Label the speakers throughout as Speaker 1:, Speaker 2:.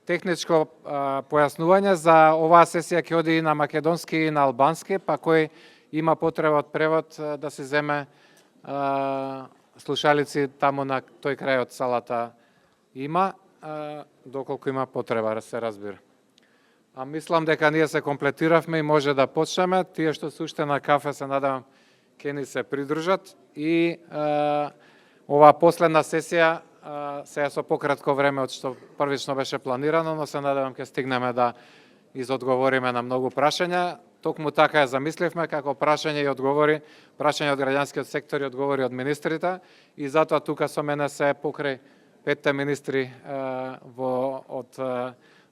Speaker 1: Техничко појаснување за оваа сесија ќе оди и на македонски и на албански, па кој има потреба од превод да се земе слушалици таму на тој крај од салата има, доколку има потреба, се разбира. А мислам дека ние се комплетиравме и може да почнеме. Тие што се уште на кафе се надевам ќе ни се придружат и оваа последна сесија сега со пократко време од што првично беше планирано, но се надевам ќе стигнеме да изодговориме на многу прашања. Токму така ја замисливме како прашање и одговори, прашање од граѓанскиот сектор и одговори од министрите и затоа тука со мене се покрај 5 министри од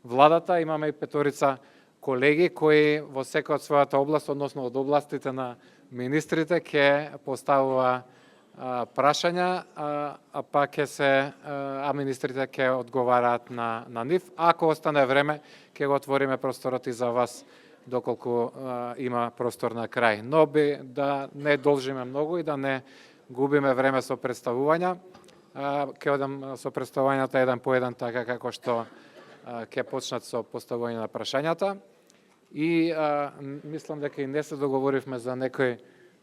Speaker 1: владата, имаме и 5 колеги кои во секоја од својата област, односно од областите на министрите, ќе поставува прашања, а министрите ќе одговараат на нив. Ако остане време, ќе го отвориме просторот и за вас, доколку има простор на крај. Но да не должиме многу и да не губиме време со представувања. Ќе одам со представувањата еден по еден, така како што ќе почнат со поставување на прашањата. И мислам дека и не се договоривме за некој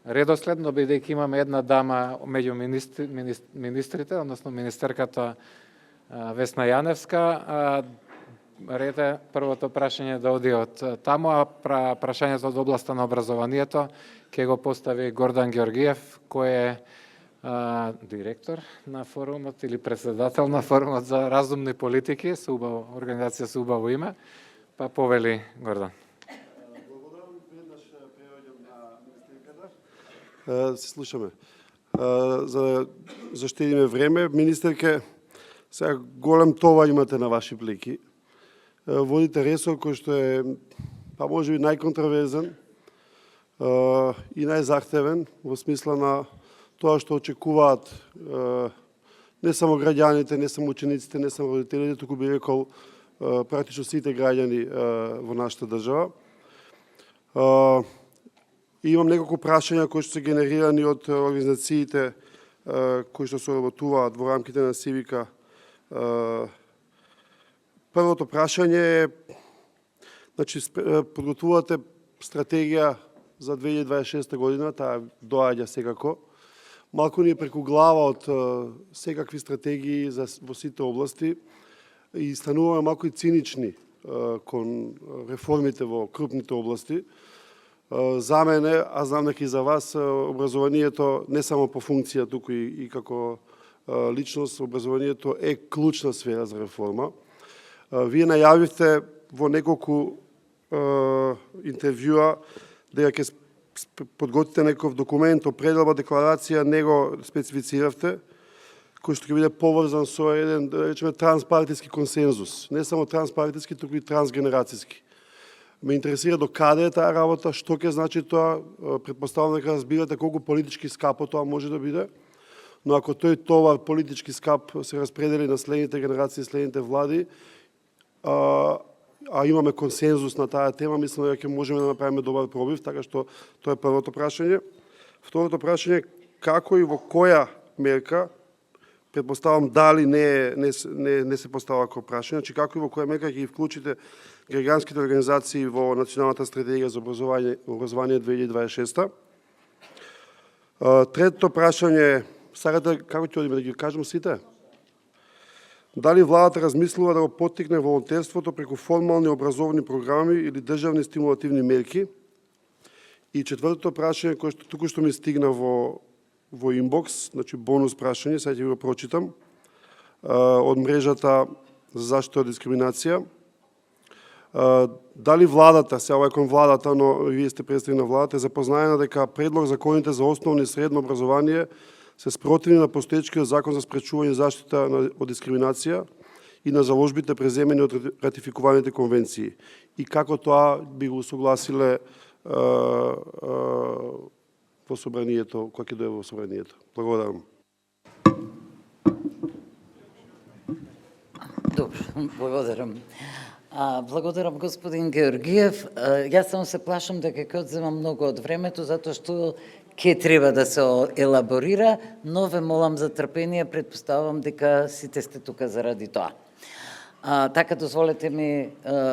Speaker 1: редослед, но бидејќи имаме една дама меѓу министрите, односно министерката Весна Јаневска, ред е првото прашање да оди од таму, а прашањето од областа на образованието ќе го постави Гордан Ѓоргиев, кој е директор на форумот или председател на форумот за разумни политики, со убаво организација со убаво име, па повели Гордан.
Speaker 2: Се слушаме. За заштедиме време, министерке, сега голем товар имате на ваши плеки. Водите ресор кој што е, па може би најконтроверзен и најзахтевен во смисла на тоа што очекуваат не само граѓаните, не само учениците, не само родителите, туку би рекол практично сите граѓани во нашата држава. И имам неколку прашања кои што се генерирани од организациите кои што соработуваат во рамките на Сивика. Првото прашање е, значи, подготвувате стратегија за 2026 година, таа доаѓа секако. Малку ни е преку глава од секакви стратегии во сите области и стануваме малку и цинични кон реформите во крупните области. За мене, а знам дека и за вас, образованието не само по функција, туку и како личност, образованието е клучна сфера за реформа. Вие најавивте во неколку интервјуа дека ќе подготвите некој документ, определба, декларација, не го специфициравте, кој што ќе биде поврзан со еден, да речеме, транспартиски консензус. Не само транспартиски, туку и трансгенерацијски. Ме интересира до каде е таа работа, што ќе значи тоа, предпоставам дека разбирате колку политички скапо тоа може да биде, но ако тој товар политички скап се распредели на следните генерации, следните влади, а имаме консензус на таа тема, мислам дека ќе можеме да направиме добар пробив, така што тоа е првото прашање. Второто прашање, како и во која мерка, предпоставам дали не се постава како прашање, значи како и во која мерка ќе ги вклучите граѓанските организации во Националната стратегија за образование 2026. Третото прашање, сакате како ќе одиме да ги кажем сите? Дали владата размислува да го поттикне волонтерството преку формални образовни програми или државни стимулативни мерки? И четвртото прашање, кое што туку што ми стигна во инбокс, значи бонус прашање, сега ќе го прочитам, од мрежата за заштита од дискриминација. Дали владата, сега ова е кон владата, но вие сте представители на владата, е запознаена дека предлог законите за основно и средно образование се спротивни на постоечкиот закон за спречување и заштита од дискриминација и на заложбите преземени од ратификуваните конвенции. И како тоа би го согласиле во собранието, кога ќе дојде во собранието. Благодарам.
Speaker 3: Добро, благодарам. Благодарам, господин Георгиев. Јас само се плашам дека ќе одземам многу од времето, затоа што ќе треба да се елаборира, но ве молам за трпение, предпоставам дека сите сте тука заради тоа. Така дозволете ми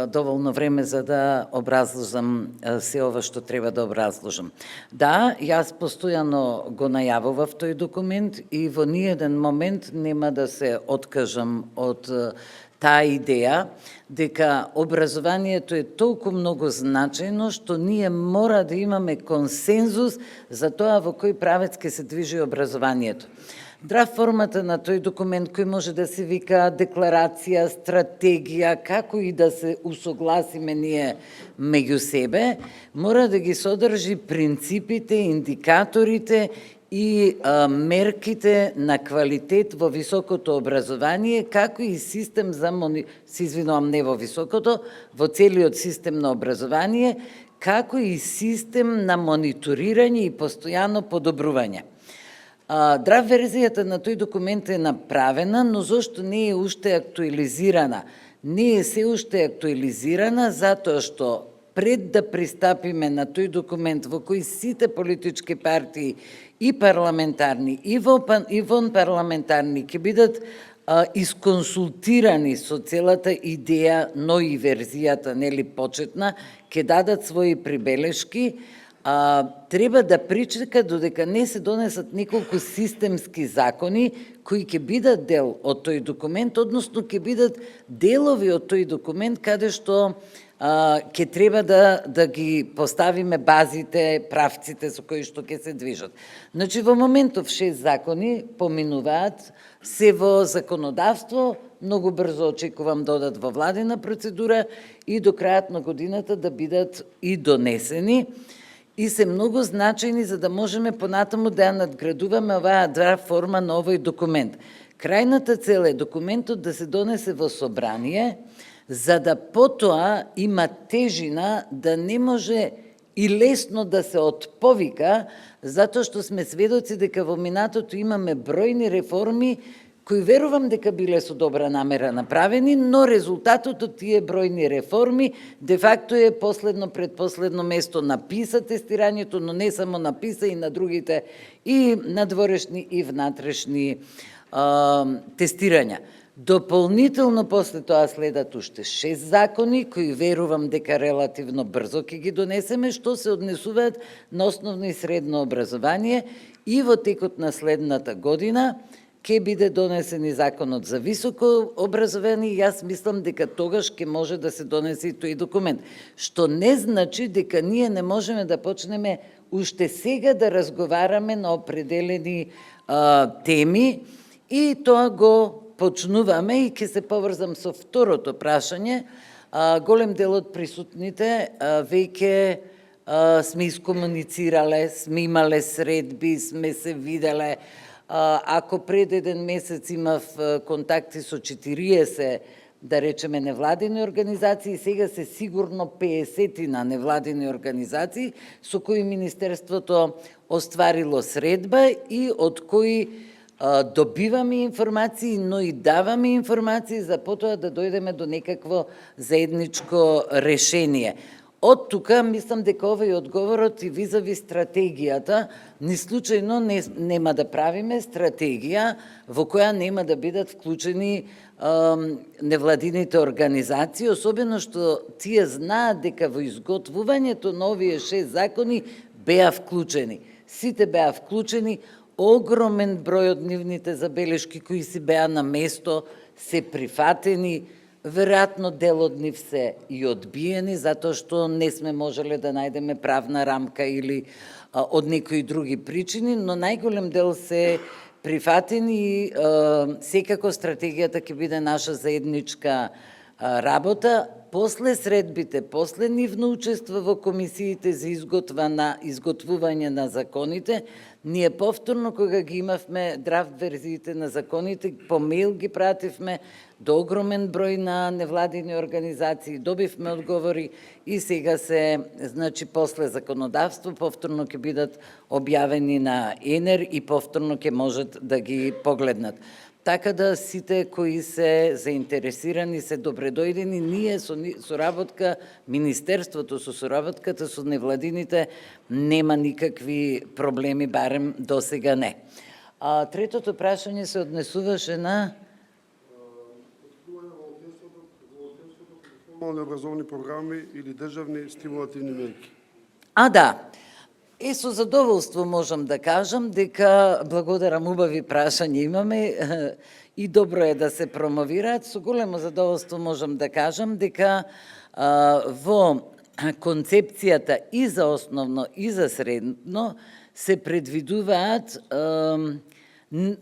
Speaker 3: доволно време за да образложам се ова што треба да образложам. Да, јас постојано го најавував тој документ и во ниеден момент нема да се откажам од таа идеја дека образованието е толку многу значајно што ние мора да имаме консензус за тоа во кој правец ќе се движи образованието. Драв формата на тој документ кој може да се вика декларација, стратегија, како и да се усогласиме ние меѓу себе, мора да ги содржи принципите, индикаторите и мерките на квалитет во високото образование, како и систем за се извинувам, не во високото, во целиот систем на образование, како и систем на мониторирање и постојано подобрување. Драв верзијата на тој документ е направена, но зошто не е уште актуализирана? Не е се уште актуализирана затоа што пред да пристапиме на тој документ во кој сите политички партии и парламентарни и вонпарламентарни ќе бидат исконсултирани со целата идеја, но и верзијата, нели почетна, ќе дадат своји прибелешки, треба да причека додека не се донесат неколку системски закони кои ќе бидат дел од тој документ, односно ќе бидат делови од тој документ каде што ќе треба да ги поставиме базите, правците со кои што ќе се движат. Значи во моментов 6 закони поминуваат се во законодавство, многу брзо очекувам да одат во владина процедура и до крајот на годината да бидат и донесени. И се многу значајни за да можеме понатаму да ја надградуваме оваа драв форма на овој документ. Крајната цел е документот да се донесе во собрание, за да потоа има тежина да не може и лесно да се отповика, затоа што сме сведоци дека во минатото имаме бројни реформи кои верувам дека биле со добра намера направени, но резултатот од тие бројни реформи де факто е предпоследно место на ПИСА тестирањето, но не само на ПИСА и на другите и надворешни и внатрешни тестирања. Дополнително после тоа следат уште 6 закони кои верувам дека релативно брзо ќе ги донесеме, што се однесуваат на основно и средно образование и во текот на следната година ќе биде донесен и законот за високо образование и јас мислам дека тогаш ќе може да се донесе и тој документ. Што не значи дека ние не можеме да почнеме уште сега да разговараме на определени теми и тоа го почнуваме и ќе се поврзам со второто прашање. Голем дел од присутните веќе сме искомуницирале, сме имале средби, сме се виделе. Ако пред еден месец имав контакти со 40, да речеме, невладини организации, сега се сигурно 50 невладини организации со кои Министерството остварило средба и од кои добиваме информации, но и даваме информации за потоа да дојдеме до некакво заедничко решение. Од тука мислам дека овој одговорот и визави стратегијата, ни случајно нема да правиме стратегија во која нема да бидат вклучени невладините организации, особено што тие знаат дека во изготвувањето на овие 6 закони беа вклучени. Сите беа вклучени, огромен број од нивните забелешки кои си беа на место се прифатени, веројатно дел од нив се и одбиени, затоа што не сме можеле да најдеме правна рамка или од некои други причини, но најголем дел се прифатени и секако стратегијата ќе биде наша заедничка работа. После средбите, после нивно учество во комисиите за изготвување на законите, ние повторно кога ги имавме драфт верзиите на законите, по мејл ги пративме до огромен број на невладини организации, добивме одговори и сега се, значи, после законодавство, повторно ќе бидат објавени на ЕНЕР и повторно ќе можат да ги погледнат. Така да сите кои се заинтересирани се добредојдени, ние со соработка, Министерството со соработката со невладините нема никакви проблеми, барем до сега не. Третото прашање се однесуваше на
Speaker 2: формални образовни програми или државни стимулативни мерки.
Speaker 3: Да. Со задоволство можам да кажам дека, благодарам, убави прашања имаме и добро е да се промовираат. Со големо задоволство можам да кажам дека во концепцијата и за основно и за средно се предвидуваат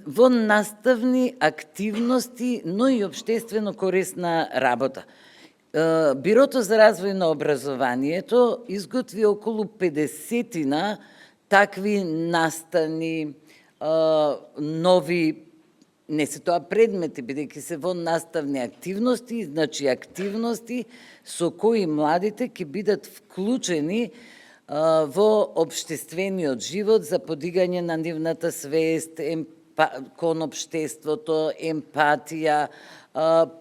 Speaker 3: во наставни активности, но и општествено корисна работа. Бирото за развој на образованието изготви околу 50 такви настани, нови, не се тоа предмети, бидејќи се во наставни активности, значи активности со кои младите ќе бидат вклучени во општествениот живот за подигање на нивната свест, кон општеството, емпатија,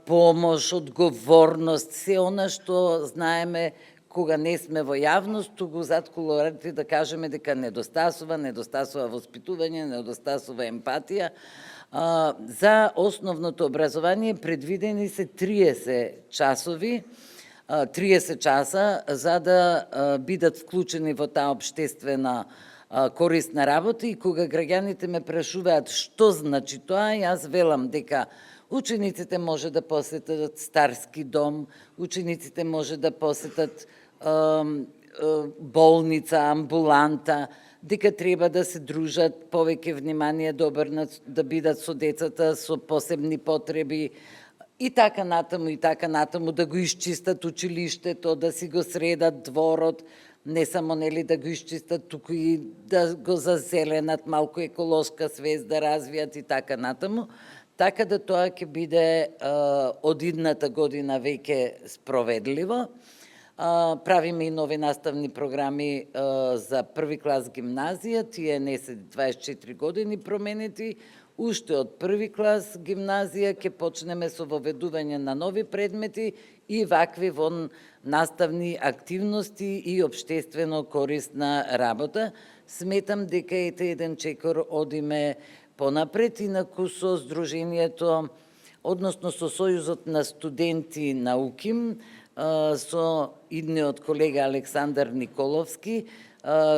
Speaker 3: помош, одговорност, се она што знаеме кога не сме во јавност, туку зад кулоарите да кажеме дека недостасува воспитување, недостасува емпатија. За основното образование предвидени се 30 часа за да бидат вклучени во таа општествена корисна работа, и кога граѓаните ме прашуваат што значи тоа, јас велам дека учениците може да посетат старски дом, учениците може да посетат болница, амбуланта, дека треба да се дружат, повеќе внимание да обрнат, да бидат со децата со посебни потреби, и така натаму, да го исчистат училиштето, да си го средат дворот, не само да го исчистат, туку и да го зазеленат, малку еколошка свест да развијат и така натаму. Така да тоа ќе биде од идната година веќе спроведливо. Правиме и нови наставни програми за први клас гимназија, тие не се 24 години променети. Уште од први клас гимназија ќе почнеме со воведување на нови предмети и вакви наставни активности и општествено корисна работа. Сметам дека еден чекор одиме понапред, инаку со Сдруженијето, односно со Сојузот на студенти на УКИМ, со идниот колега Александар Николовски,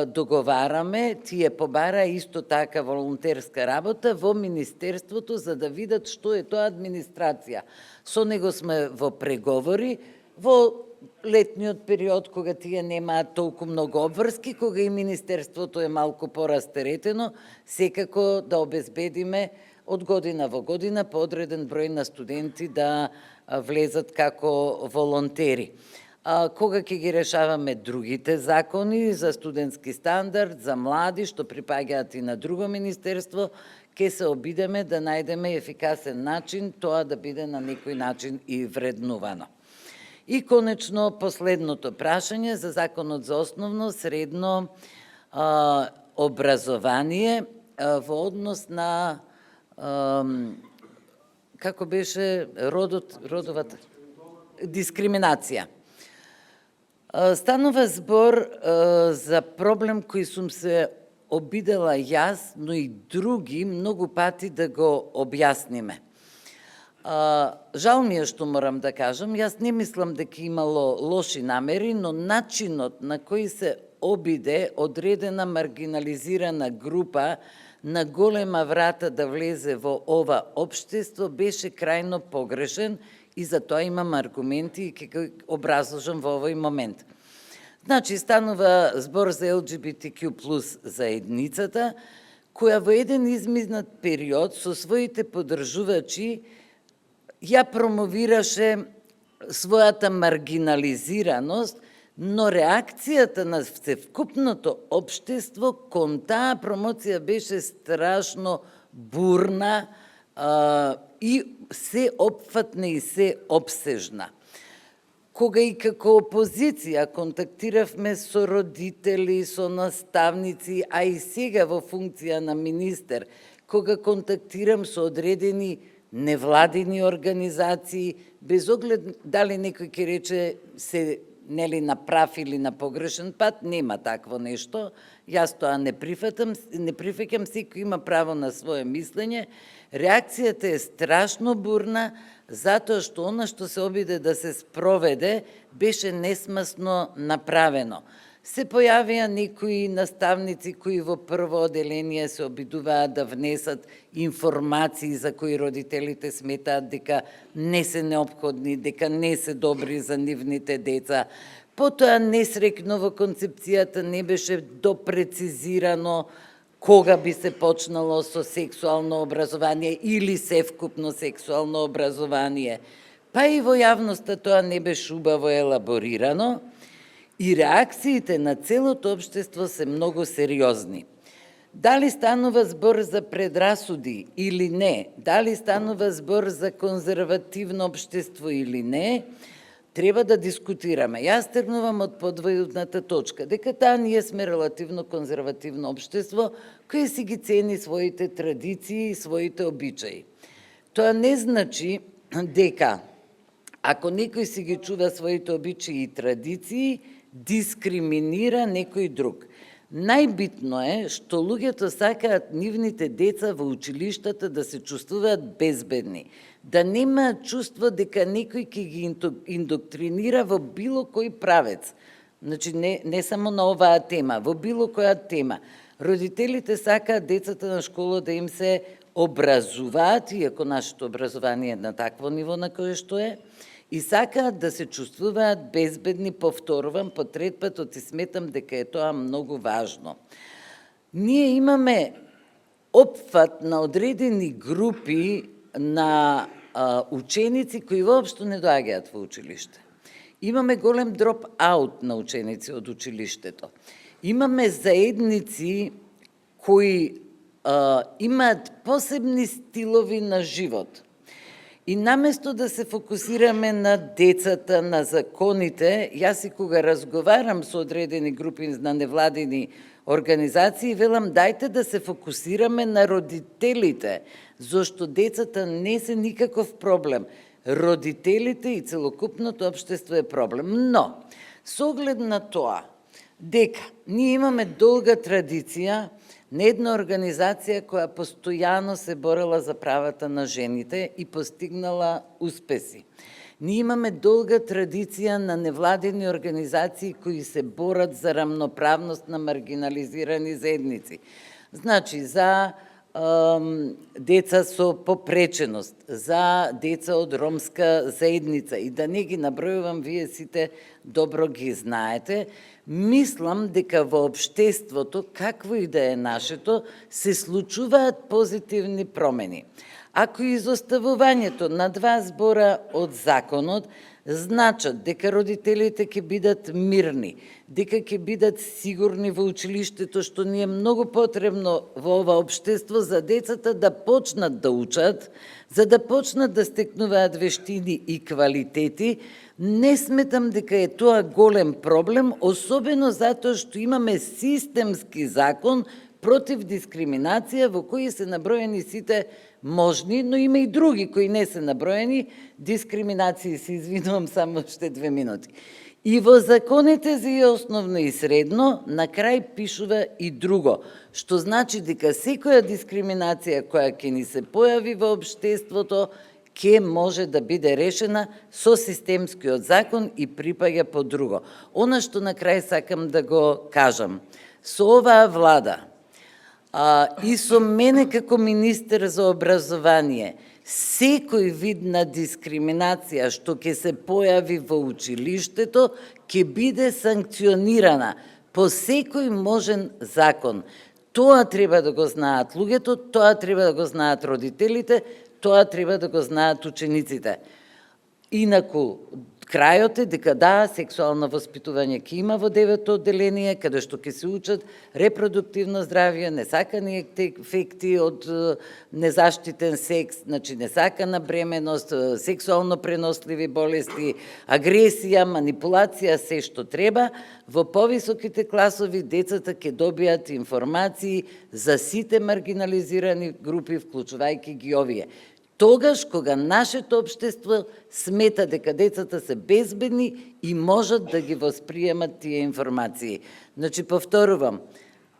Speaker 3: договараме, тие побара исто така волонтерска работа во Министерството, за да видат што е тоа администрација. Со него сме во преговори, во летниот период, кога тие немаат толку многу обврски, кога и Министерството е малку порастеретено, секако да обезбедиме од година во година по одреден број на студенти да влезат како волонтери. Кога ќе ги решаваме другите закони за студентски стандард, за млади, што припаѓаат и на друго министерство, ќе се обидеме да најдеме ефикасен начин тоа да биде на некој начин и вреднувано. И конечно, последното прашање за законот за основно, средно образование во однос на како беше родовата дискриминација. Станува збор за проблем кој сум се обидела јас, но и други многу пати да го објасниме. Жал ми е што морам да кажам, јас не мислам дека имало лоши намери, но начинот на кој се обиде одредена маргинализирана група на голема врата да влезе во ова општество беше крајно погрешен, и за тоа имам аргументи и ќе ги образложам во овој момент. Значи, станува збор за ЛГБТQ+ заедницата, која во еден изминат период со своите поддржувачи ја промовираше својата маргинализираност, но реакцијата на севкупното општество кон таа промоција беше страшно бурна и се опфатна и се обсежна. Кога и како опозиција контактиравме со родители, со наставници, а и сега во функција на министер, кога контактирам со одредени невладини организации, без оглед дали некој ќе рече се нели на прав или на погрешен пат, нема такво нешто. Јас тоа не прифатам, не прифаќам, секој има право на свое мислење. Реакцијата е страшно бурна, затоа што она што се обиде да се спроведе беше несмасно направено. Се појавија некои наставници кои во прво оделение се обидуваат да внесат информации за кои родителите сметаат дека не се неопходни, дека не се добри за нивните деца. Потоа несрекно во концепцијата не беше допрецизирано кога би се почнало со сексуално образование или севкупно сексуално образование. Па и во јавноста тоа не беше убаво елаборирано. И реакциите на целото општество се многу сериозни. Дали станува збор за предрасуди или не, дали станува збор за конзервативно општество или не, треба да дискутираме. Јас тргнувам од подводната точка, дека ние сме релативно конзервативно општество, кое си ги цени своите традиции и своите обичаи. Тоа не значи дека, ако некој си ги чува своите обичаи и традиции, дискриминира некој друг. Најбитно е што луѓето сакаат нивните деца во училиштата да се чувствуваат безбедни, да нема чувство дека некој ќе ги индоктринира во било кој правец. Значи, не само на оваа тема, во било која тема. Родителите сакаат децата на школа да им се образуваат, иако нашето образование е на такво ниво на кое што е, и сакаат да се чувствуваат безбедни, повторувам, по трет пат, и сметам дека е тоа многу важно. Ние имаме опфат на одредени групи на ученици кои воопшто не доаѓаат во училиште. Имаме голем дроп-аут на ученици од училиштето. Имаме заедници кои имаат посебни стилови на живот. И наместо да се фокусираме на децата, на законите, јас и кога разговарам со одредени групи на невладини организации, велам дајте да се фокусираме на родителите, зашто децата не се никаков проблем. Родителите и целокупното општество е проблем. Но, со оглед на тоа, дека ние имаме долга традиција на една организација која постојано се борела за правата на жените и постигнала успеси. Ние имаме долга традиција на невладени организации кои се борат за рамноправност на маргинализирани заедници. Значи, за деца со попреченост, за деца од ромска заедница и да не ги набројувам, вие сите добро ги знаете. Мислам дека во општеството, какво и да е нашето, се случуваат позитивни промени. Ако изоставувањето на 2 збора од законот значат дека родителите ќе бидат мирни, дека ќе бидат сигурни во училиштето, што ни е многу потребно во ова општество за децата да почнат да учат, за да почнат да стекнуваат вештини и квалитети, не сметам дека е тоа голем проблем, особено затоа што имаме системски закон против дискриминација во кои се наброени сите можни, но има и други кои не се наброени. Дискриминации, се извинувам, само уште 2 минути. И во законите за и основно и средно, на крај пишува и друго, што значи дека секоја дискриминација која ќе ни се појави во општеството, ќе може да биде решена со системскиот закон и припаѓа по друго. Она што на крај сакам да го кажам, со оваа влада и со мене како министер за образование, секој вид на дискриминација што ќе се појави во училиштето ќе биде санкционирана по секој можен закон. Тоа треба да го знаат луѓето, тоа треба да го знаат родителите, тоа треба да го знаат учениците. Инаку, крајот е дека да, сексуално воспитување ќе има во 9-то одделение, каде што ќе се учат репродуктивно здравје, несакани ефекти од незаштитен секс, значи несакана бременост, сексуално преносливи болести, агресија, манипулација, се што треба. Во повисоките класови децата ќе добијат информации за сите маргинализирани групи, вклучувајќи ги овие. тогаш кога нашето општество смета дека децата се безбедни и можат да ги восприемат тие информации. Значи, повторувам,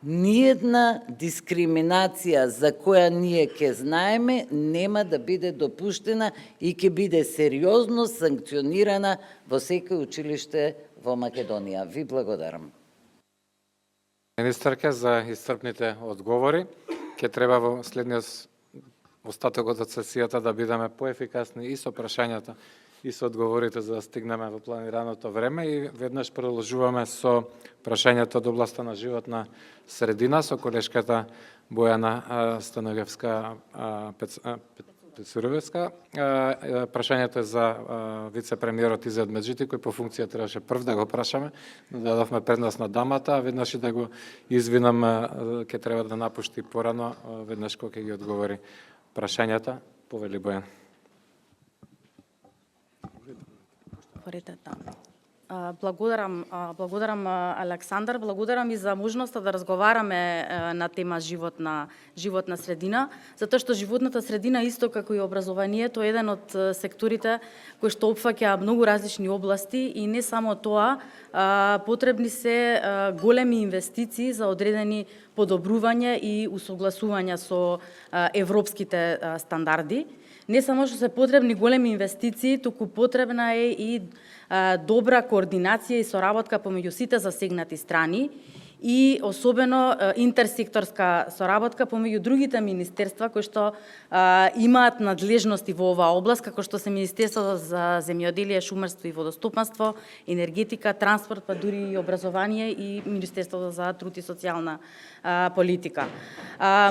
Speaker 3: ниедна дискриминација за која ние ќе знаеме нема да биде допуштена и ќе биде сериозно санкционирана во секој училиште во Македонија. Ви благодарам.
Speaker 1: Министерке, за исцрпните одговори. Ќе треба во следниот остатокот од сесијата да бидеме поефикасни и со прашањата и со одговорите за да стигнеме во планираното време и веднаш продолжуваме со прашањето од областа на животна средина со колешката Бојана Станогевска Пецуровска. Прашањето е за вице-премиерот Изет Меджити, кој по функција требаше прв да го прашаме, но дадовме предност на дамата, а веднаш и да го извинам, ќе треба да напушти порано, веднаш кога ќе ги одговори прашањата. Повели Бојан.
Speaker 4: Благодарам Александар, благодарам и за можноста да разговараме на тема животна средина, затоа што животната средина исто како и образованието е еден од секторите кои што опфаќа многу различни области и не само тоа, потребни се големи инвестиции за одредени подобрувања и усогласувања со европските стандарди. Не само што се потребни големи инвестиции, туку потребна е и добра координација и соработка помеѓу сите засегнати страни и особено интерсекторска соработка помеѓу другите министерства кои што имаат надлежности во оваа област, како што се Министерството за земјоделие, шумарство и водостопанство, енергетика, транспорт, па дури и образование и Министерството за труд и социјална политика.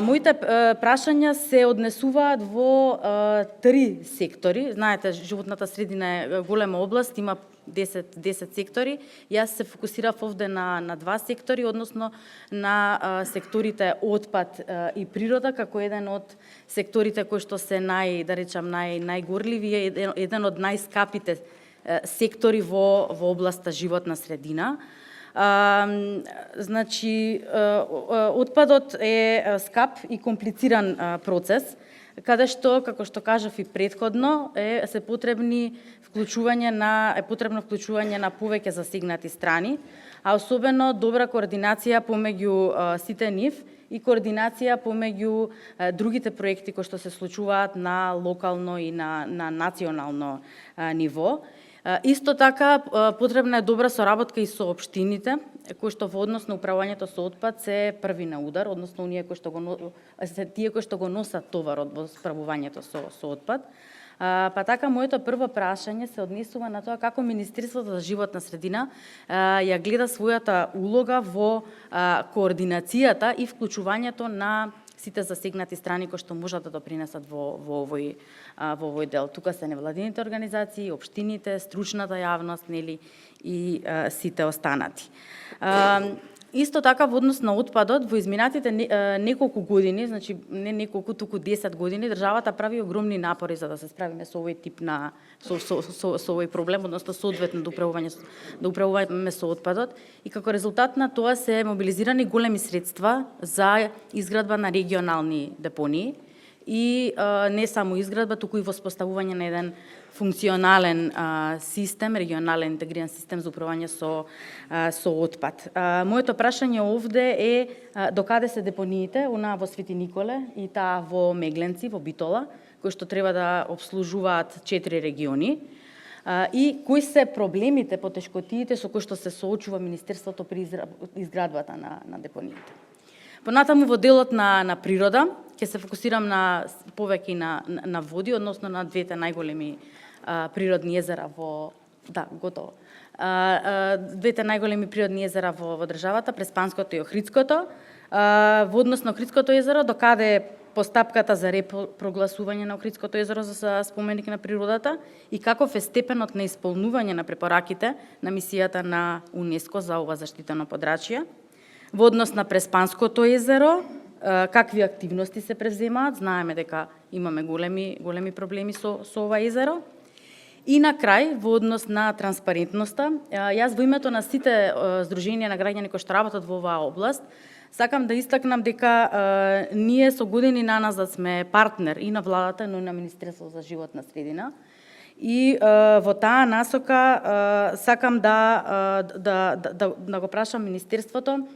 Speaker 4: Моите прашања се однесуваат во три сектори. Знаете, животната средина е голема област, има 10 сектори. Јас се фокусирав овде на два сектори, односно на секторите отпад и природа, како еден од секторите кои што се најгорливи, еден од најскапите сектори во областа животна средина. Значи, отпадот е скап и комплициран процес, каде што, како што кажав и претходно, е потребно вклучување на повеќе засегнати страни, а особено добра координација помеѓу сите нив и координација помеѓу другите проекти кои што се случуваат на локално и на национално ниво. Исто така, потребна е добра соработка и со општините, кои што во однос на управувањето со отпад се први на удар, односно тие кои што го носат товарот во справувањето со отпад. Па така, моето прво прашање се однесува на тоа како Министерството за животна средина ја гледа својата улога во координацијата и вклучувањето на сите засегнати страни кои што можат да допринесат во овој дел. Тука се невладините организации, општините, стручната јавност, нели, и сите останати. Исто така, во однос на отпадот, во изминатите неколку години, значи не неколку, туку 10 години, државата прави огромни напори за да се справиме со овој тип со овој проблем, односно соодветно да управуваме со отпадот. И како резултат на тоа се мобилизирани големи средства за изградба на регионални депонии и не само изградба, туку и воспоставување на еден функционален систем, регионален интегриран систем за управување со отпад. Моето прашање овде е докаде се депониите, она во Свети Николе и таа во Мегленци, во Битола, кои што треба да обслужуваат 4 региони, и кои се проблемите, потешкотиите со кои што се соочува Министерството при изградбата на депониите. Понатаму во делот на природа, ќе се фокусирам повеќе на води, односно на двете најголеми природни езера двете најголеми природни езера во државата, Преспанското и Охридското. Во однос на Охридското езеро, докаде е постапката за репрогласување на Охридското езеро за споменик на природата и каков е степенот на исполнување на препораките на мисијата на УНЕСКО за ова заштитено подрачје. Во однос на Преспанското езеро, какви активности се превземаат, знаеме дека имаме големи проблеми со ова езеро. И на крај, во однос на транспарентноста, јас во името на сите здруженија на граѓани кои што работат во оваа област, Сакам да истакнам дека ние со години наназад сме партнер и на владата, но и на Министерството за животна средина. И во таа насока сакам да го прашам Министерството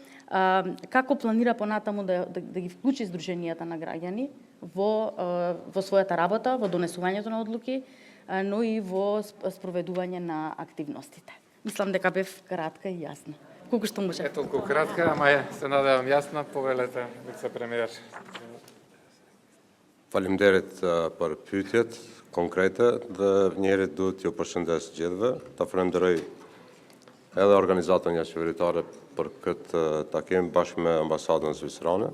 Speaker 4: како планира понатаму да ги вклучи Сдруженијата на граѓани во својата работа, во донесувањето на одлуки, но и во спроведување на активностите. Мислам дека бев кратка и јасна. Колку што може.
Speaker 1: Е толку кратка, ама се надевам јасна, повелете, вице-премиер.
Speaker 5: Faleminderit për pyetjet konkrete dhe njerit duhet t'ju përshëndes gjithëve. Ta falenderoj edhe organizatën jashtëqeveritare për këtë takim bashkë me ambasadën zvicerane.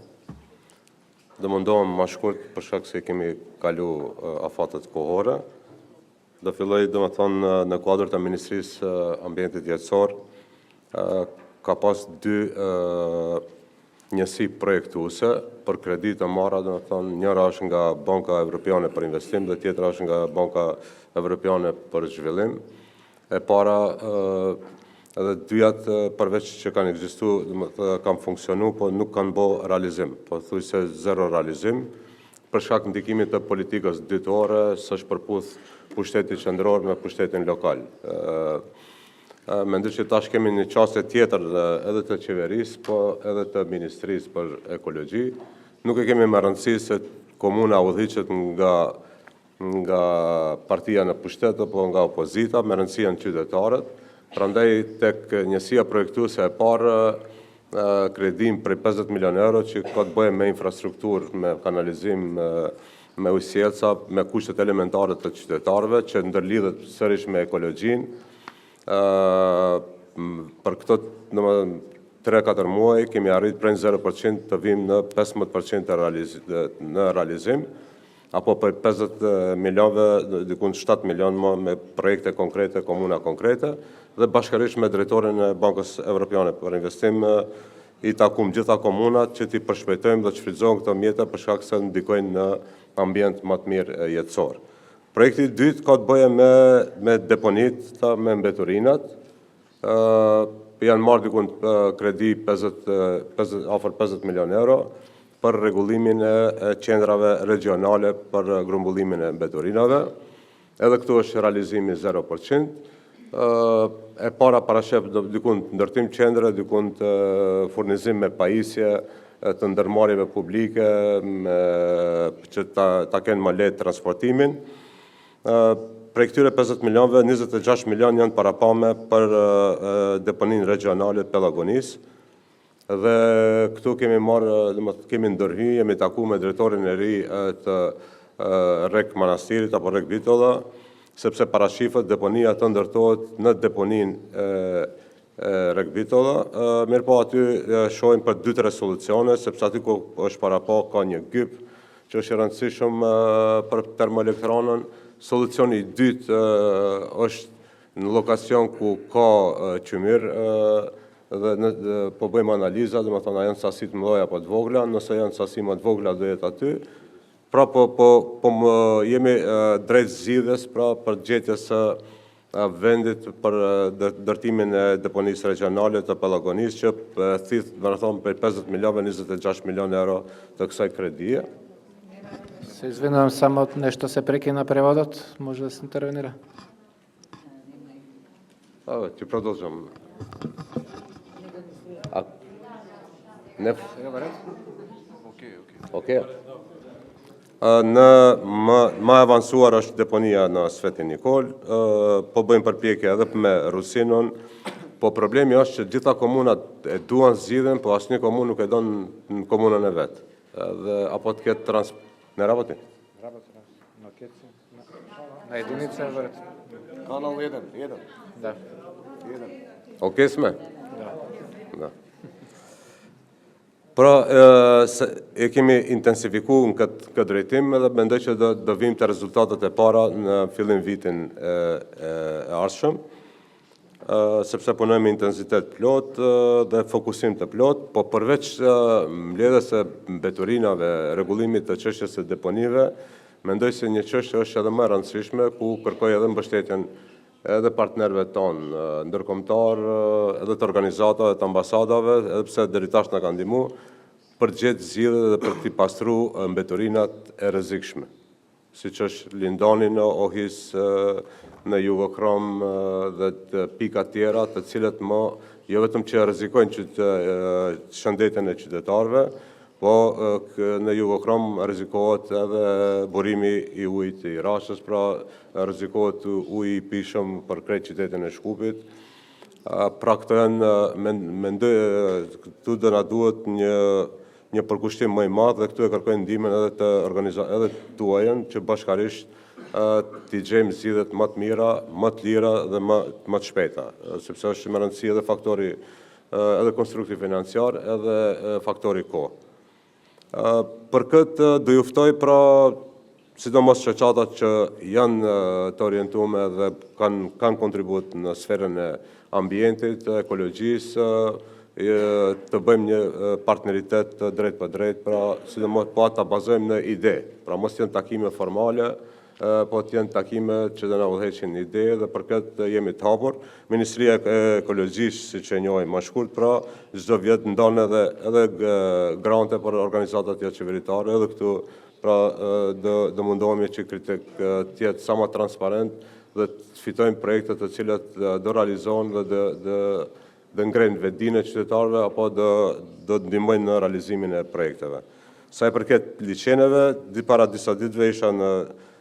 Speaker 5: Do mundohem më shkurt për shkak se kemi kalu afatet kohore. Do filloj domethënë në kuadër të Ministrisë Ambientit Jetësor ka pas dy njësi projektuese për kredi të marra, domethënë njëra është nga Banka Evropiane për Investim dhe tjetra është nga Banka Evropiane për Zhvillim. E para edhe dyjat përveç që kanë ekzistuar, kanë funksionu, po nuk kanë bë realizim, po thuajse zero realizim për shkak ndikimit të politikës ditore, s'është përputh pushteti qendror me pushtetin lokal. Mendoj që tash kemi një çështje tjetër edhe të qeverisë, po edhe të Ministrisë për Ekologji. Nuk e kemi më rëndësi se komuna udhëhiqet nga partia në pushtet apo nga opozita, me rëndësi janë qytetarët. Prandaj tek njësia projektuese e parë kredim prej 50 milion euro që ka të bëjë me infrastrukturë, me kanalizim, me ujësjelca, me kushtet elementare të qytetarëve që ndërlidhet sërish me ekologjinë. Për këto 3-4 muaj kemi arrit prej 0% të vim në 15% në realizim, apo për 50 milionve, dikun 7 milion me projekte konkrete, komuna konkrete, dhe bashkërisht me drejtorin e Bankës Evropiane për Investim i takum gjitha komunat që t'i përshpejtojmë dhe që shfrytëzojmë këto mjete për shkak se ndikojnë në ambient më të mirë jetësor. Projekti i dytë ka të bëjë me deponit, me mbeturinat. Janë marrë dikun kredi afër 50 milion euro për rregullimin e qendrave regionale për grumbullimin e mbeturinave. Edhe këtu është realizimi 0%. E para parashef dikun ndërtim qendre, dikun të furnizim me pajisje të ndërmarrjeve publike që ta kenë më lehtë transportimin. Prej këtyre 50 milionve, 26 milion janë parapame për deponin regionale Pellagonis. Dhe këtu kemi ndërhy, jemi taku me drejtorin e ri të Rek Manastirit apo Rek Bitolla, sepse parashifet deponia të ndërtohet në deponin Rek Bitolla. Mirë po aty shohim për 2-3 solucione, sepse aty ku është parapa ka një gyp që është rëndësishëm për termoelektronën. Solucioni i dytë është në lokacion ku ka qymyr dhe po bëjmë analiza, dhe më thonë a janë sasi të mëdha apo të vogla, nëse janë sasi më të vogla do jetë aty. Pra jemi drejt zgjidhjes pra për gjetjes së vendit për ndërtimin e deponisë regionale të Pellagonis që thith, do të thonë, për 50 milionve 26 milion euro të kësaj kredije.
Speaker 1: Се извинувам, само нешто се прекина преводот, може да се интервенира.
Speaker 5: Ти продолжам. Не. Окей. Në më avancuar është deponia në Sveti Nikol, po bëjmë përpjekje edhe me Rusinon, po problemi është që gjitha komunat e duan zgjidhen, po asnjë komunë nuk e don në komunën e vet. Dhe apo të ketë Ne работи?
Speaker 1: На единица вред.
Speaker 2: Kanal 1.
Speaker 1: Да.
Speaker 5: Окей сме?
Speaker 1: Да.
Speaker 5: Pra, e kemi intensifikuar në këtë drejtim edhe mendoj që do vim të rezultatet e para në fillim vitin e ardhshëm, sepse punojmë me intensitet plot dhe fokusim të plot, po përveç mbledhjes së mbeturinave, rregullimit të çështjes së deponive, mendoj se një çështje është edhe më e rëndësishme ku kërkoj edhe mbështetjen edhe partnerëve tonë ndërkombëtar, edhe të organizatave, të ambasadave, edhe pse deri tash na kanë ndihmuar për të gjetë zgjidhje dhe për të pastruar mbetërinat e rrezikshme, siç është lindani në Ohis, në Jugokrom dhe të pika tjera, të cilët jo vetëm që rrezikojnë shëndetin e qytetarëve, po në Jugokrom rrezikohet edhe burimi i ujit i Rashës, pra rrezikohet uji i pishëm për krejt qytetin e Shkupit. Pra këto janë, mendoj, këtu do na duhet një përkushtim më i madh dhe këtu e kërkojnë ndihmën edhe të edhe tuajën që bashkarisht t'i gjejmë zgjidhjet më të mira, më të lira dhe më të shpejta, sepse është më rëndësi edhe faktori edhe konstrukti financiar, edhe faktori kohë. Për këtë do ju ftoj pra sidomos shoqatat që janë të orientuar dhe kanë kontribut në sferën e ambientit, ekologjisë, të bëjmë një partneritet drejt për drejt, pra sidomos po ta bazojmë në ide, pra mos janë takime formale, po të jenë takime që do na udhëheqin ide dhe për këtë jemi të hapur. Ministria e Ekologjisë, siç e njohim më shkurt, pra çdo vit ndan edhe grante për organizatat jo qeveritare, edhe këtu pra do mundohemi që të jetë sa më transparent dhe të fitojmë projekte të cilat do realizohen dhe do ngrenë vetdinë e qytetarëve apo do ndihmojnë në realizimin e projekteve. Sa i përket liçeneve, para disa ditëve isha në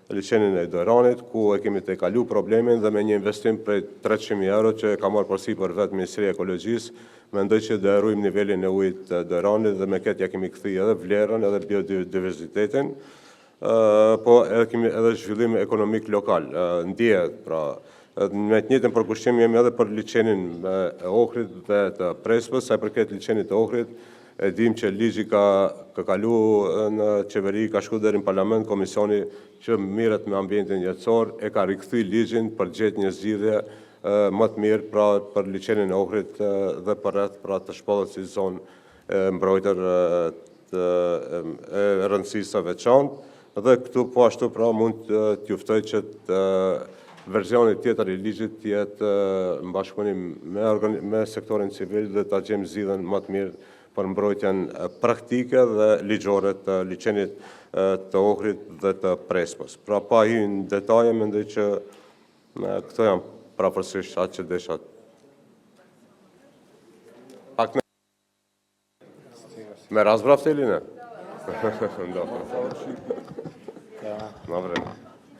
Speaker 5: liçenin e Dojranit, ku e kemi tejkalu problemin dhe me një investim prej 300.000 euro që ka marrë përsipër vetë Ministria e Ekologjisë, mendoj që do rrujmë nivelin e ujit të Dojranit dhe me këtë ja kemi kthyer edhe vlerën edhe biodiversitetin, po edhe zhvillim ekonomik lokal, ndjehet pra. Me të njëjtën përkushtim jemi edhe për liçenin e Ohrit dhe të Prespës, sa i përket liçenit të Ohrit, e dim që ligji ka kalu në qeveri, ka shku deri në parlament, komisioni që mirret me ambientin jetësor, e ka rikthy ligjin për gjetë një zgjidhje më të mirë pra për liçenin e Ohrit dhe për rreth pra të shpallët si zonë mbrojtër e rëndësisë së veçantë. Dhe këtu po ashtu pra mund t'ju ftoj që verzioni tjetër i ligjit të jetë në bashkëpunim me sektorin civil dhe ta gjejmë zgjidhjen më të mirë për mbrojtjen praktike dhe ligjore të liçenit të Ohrit dhe të Prespës. Pra pa hyrë në detaje, mendoj që këto janë prapërsisht atë që desha. Me razbraft e line?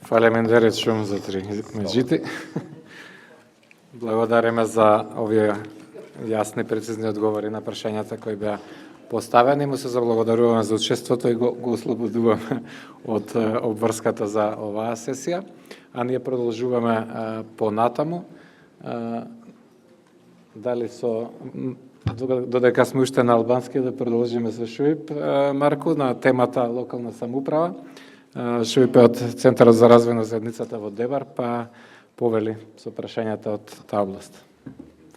Speaker 1: Фалемендарит shumë zotëri Mexhiti. Благодариме за овие јасни, прецизни одговори на прашањата кои беа поставени. Му се заблагодаруваме за учеството и го ослободуваме од обврската за оваа сесија. А ние продолжуваме понатаму. Дали додека сме уште на албански, да продолжиме со Шуип, Марко, на темата локална самоуправа. Шуип е од Центарот за развој на заедницата во Дебар, па повели со прашањата од таа област.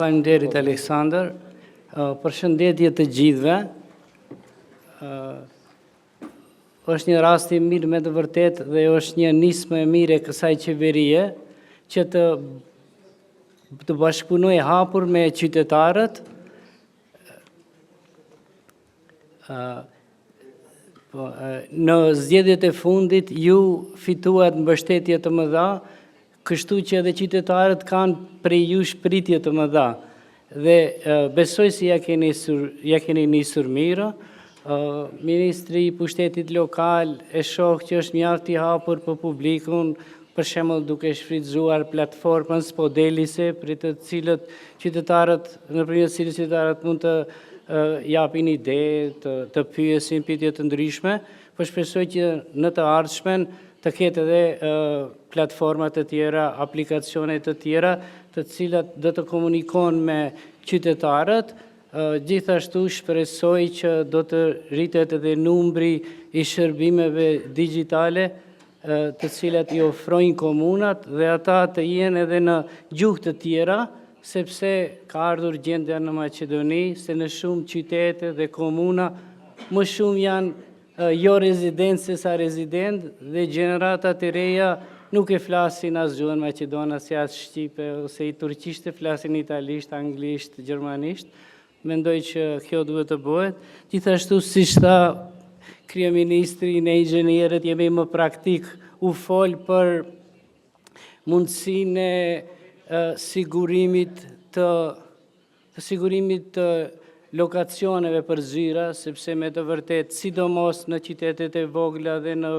Speaker 6: Faleminderit Aleksandër, përshëndetje të gjithëve. Është një rast i mirë me të vërtet dhe është një nismë e mirë e kësaj qeverie që të bashkëpunoj hapur me qytetarët. Në zgjedhjet e fundit ju fituat mbështetje të mëdha, kështu që edhe qytetarët kanë prej ju shpritje të mëdha. Dhe besoj se ja keni nisur mirë. Ministri i pushtetit lokal e shoh që është mjaft i hapur për publikun, për shembull duke shfrytzuar platformën Spodelise, për të cilët qytetarët, nëpërmjet cilës qytetarët mund të japin ide, të pyesin pyetje të ndryshme, por shpresoj që në të ardhmen të ketë edhe platforma të tjera, aplikacione të tjera, të cilat do të komunikojnë me qytetarët. Gjithashtu shpresoj që do të rritet edhe numri i shërbimeve digjitale të cilat i ofrojnë komunat dhe ata të jenë edhe në gjuhë të tjera, sepse ka ardhur gjendja në Maqedoni se në shumë qytete dhe komuna më shumë janë jo rezident se sa rezident dhe gjeneratat e reja nuk e flasin as gjuhën maqedone, si as shqipe, ose i turqisht e flasin italisht, anglisht, gjermanisht. Mendoj që kjo duhet të bëhet. Gjithashtu, si tha kryeministri, ne inxhinierët jemi më praktik, u fol për mundësinë e sigurimit të lokacioneve për zyra, sepse me të vërtet, sidomos në qytetet e vogla dhe në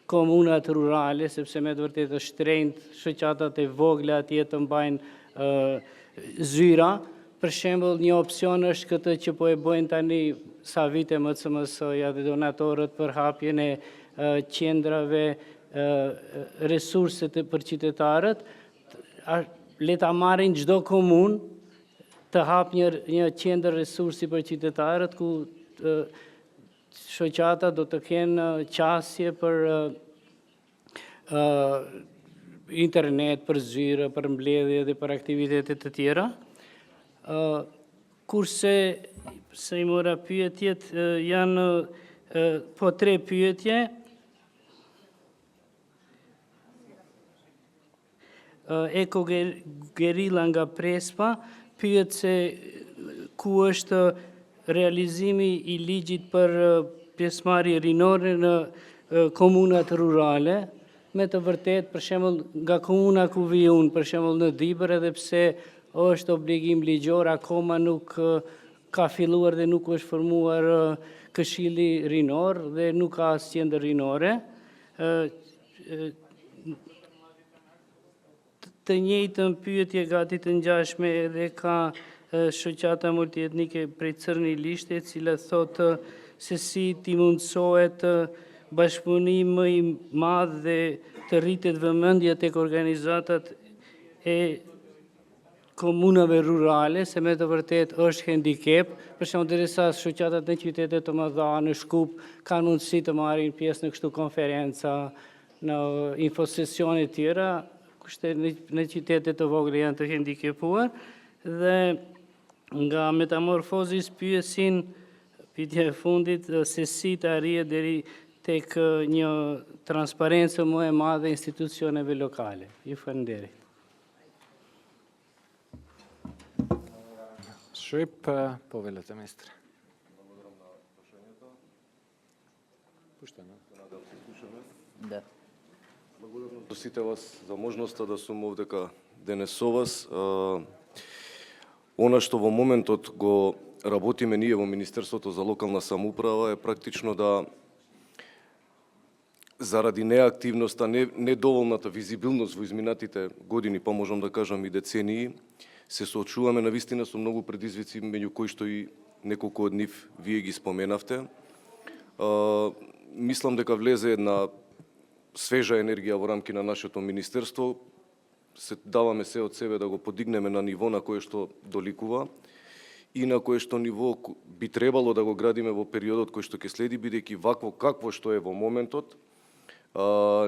Speaker 6: komunat rurale, sepse me të vërtet është shtrenjtë shoqatat e vogla atje të mbajnë zyra. Për shembull, një opsion është këtë që po e bëjnë tani sa vite MCMS-ja dhe donatorët për hapjen e qendrave resurset për qytetarët, le ta marrin çdo komunë të hap një qendër resursi për qytetarët, ku shoqata do të kenë qasje për internet, për zyre, për mbledhje dhe për aktivitetet të tjera. Kurse, se i mora pyetjet, janë po 3 pyetje. Eko Gerilla nga Prespa pyet se ku është realizimi i ligjit për pjesëmarrje rinore në komunat rurale. Me të vërtet, për shembull, nga komuna ku vi unë, për shembull në Dibër, edhe pse është obligim ligjor, akoma nuk ka filluar dhe nuk është formuar këshilli rinor dhe nuk ka as qendër rinore. Të njëjtën pyetje gati të ngjashme edhe ka shoqata multietnike prej Cërni Lishte, e cila thotë se si t'i mundsohet bashkëpunim më i madh dhe të rritet vëmendja tek organizatat e komunave rurale, se me të vërtet është handicap, për shembull derisa shoqatat në qytete të mëdha në Shkup kanë mundësi të marrin pjesë në kështu konferenca, në infosesione të tjera, kushte në qytete të vogla janë të handikepuar, dhe nga metamorfozis pyesin pyetja e fundit se si të arrihet deri tek një transparencë më e madhe e institucioneve lokale. Ju falenderoj.
Speaker 1: Шип, повелете, министре.
Speaker 3: Да.
Speaker 7: Благодарам до сите вас за можноста да сум овдека денес со вас. Она што во моментот го работиме ние во Министерството за локална самоуправа е практично да заради неактивноста, недоволната визибилност во изминатите години, па можам да кажам и децении, се соочуваме навистина со многу предизвици, меѓу кои што и неколку од нив вие ги споменавте. Мислам дека влезе една свежа енергија во рамки на нашето министерство. Се даваме се од себе да го подигнеме на ниво на кое што доликува и на кое што ниво би требало да го градиме во периодот кој што ќе следи, бидејќи вакво какво што е во моментот,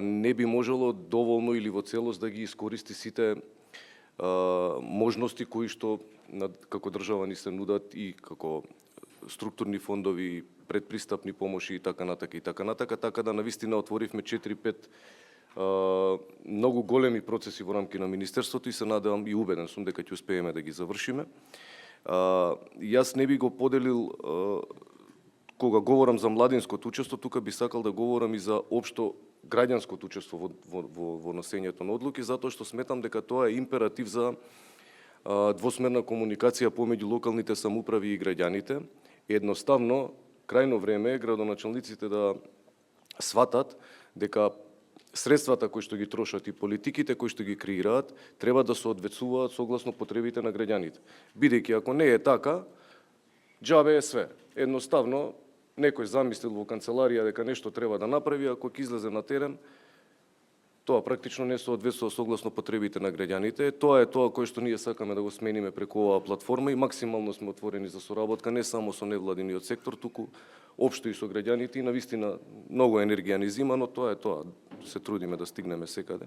Speaker 7: не би можело доволно или во целост да ги искористи сите можности кои што како држава ни се нудат и како структурни фондови, предпристапни помоши и така натака, така да навистина отворивме 4-5 многу големи процеси во рамки на Министерството и се надевам и убеден сум дека ќе успееме да ги завршиме. Јас не би го поделил, кога говорам за младинското учество, тука би сакал да говорам и за општо граѓанското учество во носењето на одлуки, затоа што сметам дека тоа е императив за двосмерна комуникација помеѓу локалните самоуправи и граѓаните. Едноставно, крајно време е градоначалниците да сватат дека средствата кои што ги трошат и политиките кои што ги креираат треба да соодветствуваат согласно потребите на граѓаните. Бидејќи ако не е така, џабе е све. Едноставно, некој замислил во канцеларија дека нешто треба да направи, ако ќе излезе на терен, тоа практично не соодветствува согласно потребите на граѓаните. Тоа е тоа кое што ние сакаме да го смениме преку оваа платформа и максимално сме отворени за соработка не само со невладиниот сектор, туку општо и со граѓаните и навистина многу енергија ни зима, но тоа е тоа. Се трудиме да стигнеме секаде.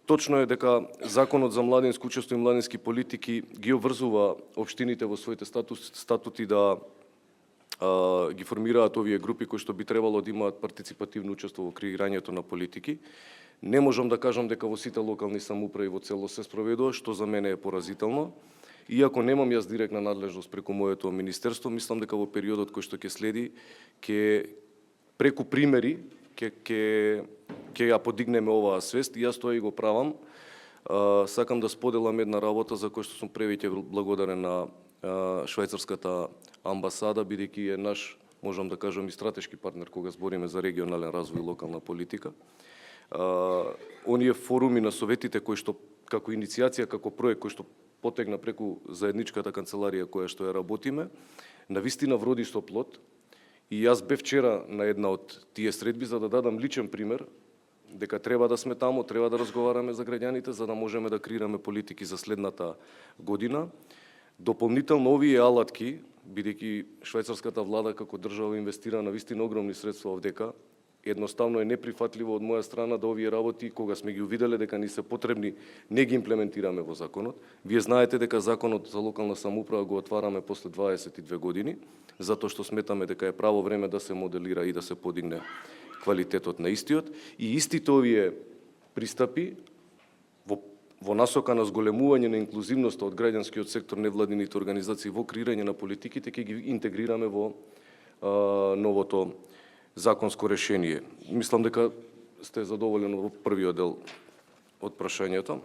Speaker 7: Точно е дека Законот за младинско учество и младински политики ги обврзува општините во своите статути да ги формираат овие групи кои што би требало да имаат партиципативно учество во креирањето на политики. Не можам да кажам дека во сите локални самоуправи во целост се спроведува, што за мене е поразително. Иако немам јас директна надлежност преку моето министерство, мислам дека во периодот кој што ќе следи, преку примери, ќе ја подигнеме оваа свест, и јас тоа и го правам. Сакам да споделам една работа за која што сум превеќе благодарен на швајцарската амбасада, бидејќи е наш, можам да кажам, и стратешки партнер кога збориме за регионален развој и локална политика. Оние форуми на советите кои што како иницијација, како проект кој што потегна преку заедничката канцеларија која што ја работиме, навистина вроди со плод. И јас бев вчера на една од тие средби за да дадам личен пример дека треба да сме таму, треба да разговараме за граѓаните за да можеме да креираме политики за следната година. Дополнително овие алатки, бидејќи швајцарската влада како држава инвестира навистина огромни средства овдека, едноставно е неприфатливо од моја страна да овие работи, кога сме ги увиделе дека ни се потребни, не ги имплементираме во законот. Вие знаете дека законот за локална самоуправа го отвараме после 22 години, затоа што сметаме дека е право време да се моделира и да се подигне квалитетот на истиот. И истите овие пристапи во насока на зголемување на инклузивноста од граѓанскиот сектор, невладините организации во креирање на политиките, ќе ги интегрираме во новото законско решение. Мислам дека сте задоволени во првиот дел од прашањето.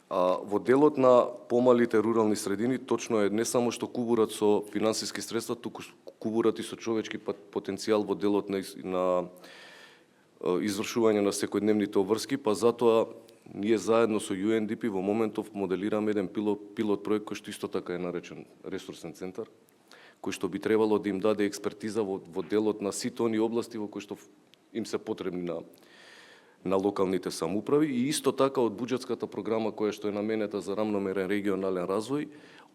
Speaker 7: Во делот на помалите рурални средини, точно е не само што кубурат со финансиски средства, туку кубурат и со човечки потенцијал во делот на извршување на секојдневните обврски, па затоа ние заедно со UNDP во моментов моделираме еден пилот проект кој што исто така е наречен ресурсен центар, кој што би требало да им даде експертиза во делот на сите они области во кои што им се потребни на локалните самоуправи, и исто така од буџетската програма која што е наменета за рамномерен регионален развој,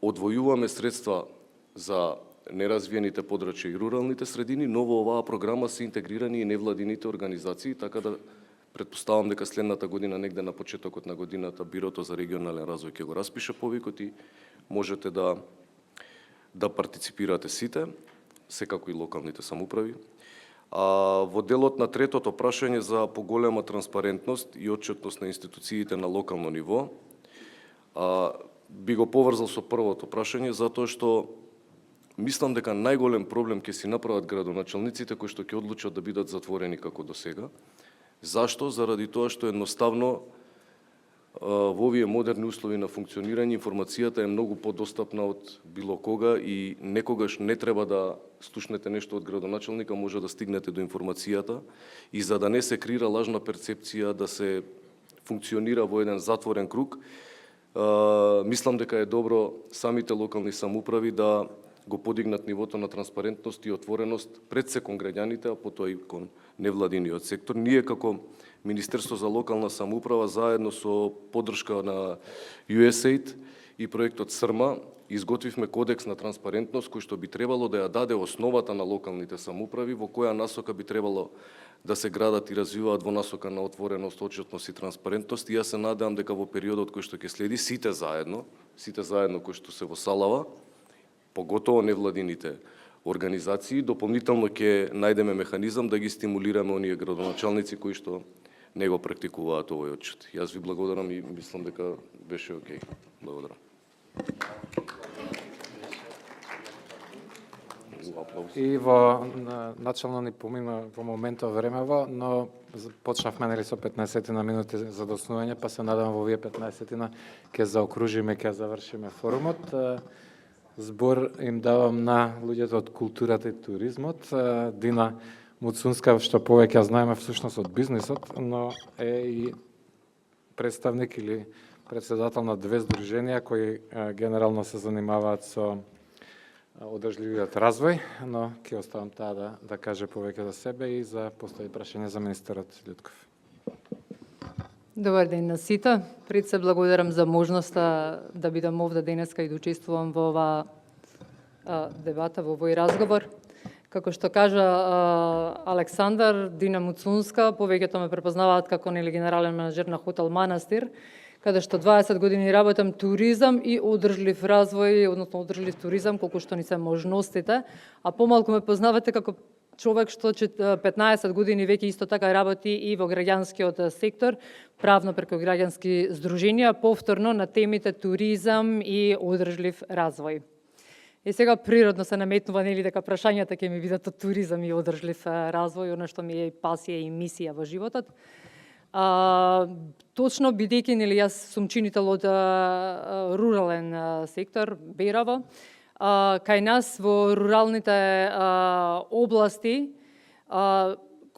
Speaker 7: одвојуваме средства за неразвиените подрачја и руралните средини, но во оваа програма се интегрирани и невладините организации, така да претпоставам дека следната година, негде на почетокот на годината, Бирото за регионален развој ќе го распише повикот и можете да партиципирате сите, секако и локалните самоуправи. Во делот на третото прашање за поголема транспарентност и отчетност на институциите на локално ниво, би го поврзал со првото прашање, затоа што мислам дека најголем проблем ќе си направат градоначалниците кои што ќе одлучат да бидат затворени како до сега. Зашто? Заради тоа што едноставно во овие модерни услови на функционирање информацијата е многу подостапна од било кога и некогаш не треба да слушнете нешто од градоначалника, може да стигнете до информацијата, и за да не се креира лажна перцепција, да се функционира во еден затворен круг, мислам дека е добро самите локални самоуправи да го подигнат нивото на транспарентност и отвореност пред се кон граѓаните, а потоа и кон невладиниот сектор. Ние како Министерство за локална самоуправа заедно со поддршка на USAID и проектот СРМА изготвивме кодекс на транспарентност кој што би требало да ја даде основата на локалните самоуправи, во која насока би требало да се градат и развиваат во насока на отвореност, отчетност и транспарентност. И јас се надевам дека во периодот кој што ќе следи, сите заедно кои што се во салава, поготово невладините организации, дополнително ќе најдеме механизам да ги стимулираме оние градоначалници кои што не го практикуваат овој отчет. Јас ви благодарам и мислам дека беше окей. Благодарам.
Speaker 1: И во начално ни помина во моментот времево, но почнавме нели со 15 на минути за доснување, па се надевам во овие 15 ќе заокружиме, ќе завршиме форумот. Збор им давам на луѓето од културата и туризмот. Дина Муцунска, што повеќе знаеме всушност од бизнисот, но е и представник или председател на две здруженија кои генерално се занимаваат со одржливиот развој, но ќе оставам таа да каже повеќе за себе и за постави прашање за министерот Љутков.
Speaker 8: Добар ден на сите. Пред се благодарам за можноста да бидам овде денеска и да учествувам во оваа дебата, во овој разговор. Како што кажа Александар, Дина Муцунска, повеќето ме препознаваат како генерален менаџер на хотел Манастир, каде што 20 години работам туризам и одржлив развој, односно одржлив туризам, колку што ни се можностите, а помалку ме познавате како човек што 15 години веќе исто така работи и во граѓанскиот сектор, правно преку граѓански здруженија, повторно на темите туризам и одржлив развој. И сега природно се наметнува дека прашањата ќе ми бидат од туризам и одржлив развој, оно што ми е пасија и мисија во животот. Точно бидејќи јас сум чинител од рурален сектор, Берово, кај нас во руралните области,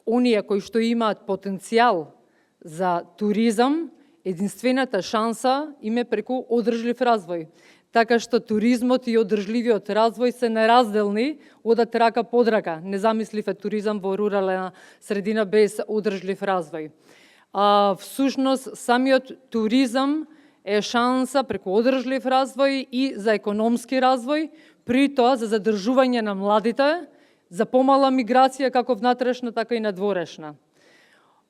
Speaker 8: оние кои што имаат потенцијал за туризам, единствената шанса им е преку одржлив развој. Така што туризмот и одржливиот развој се неразделни, одат рака под рака. Незамислив е туризам во рурална средина без одржлив развој. Всушност, самиот туризам е шанса преку одржлив развој и за економски развој, при тоа за задржување на младите, за помала миграција како внатрешна, така и надворешна.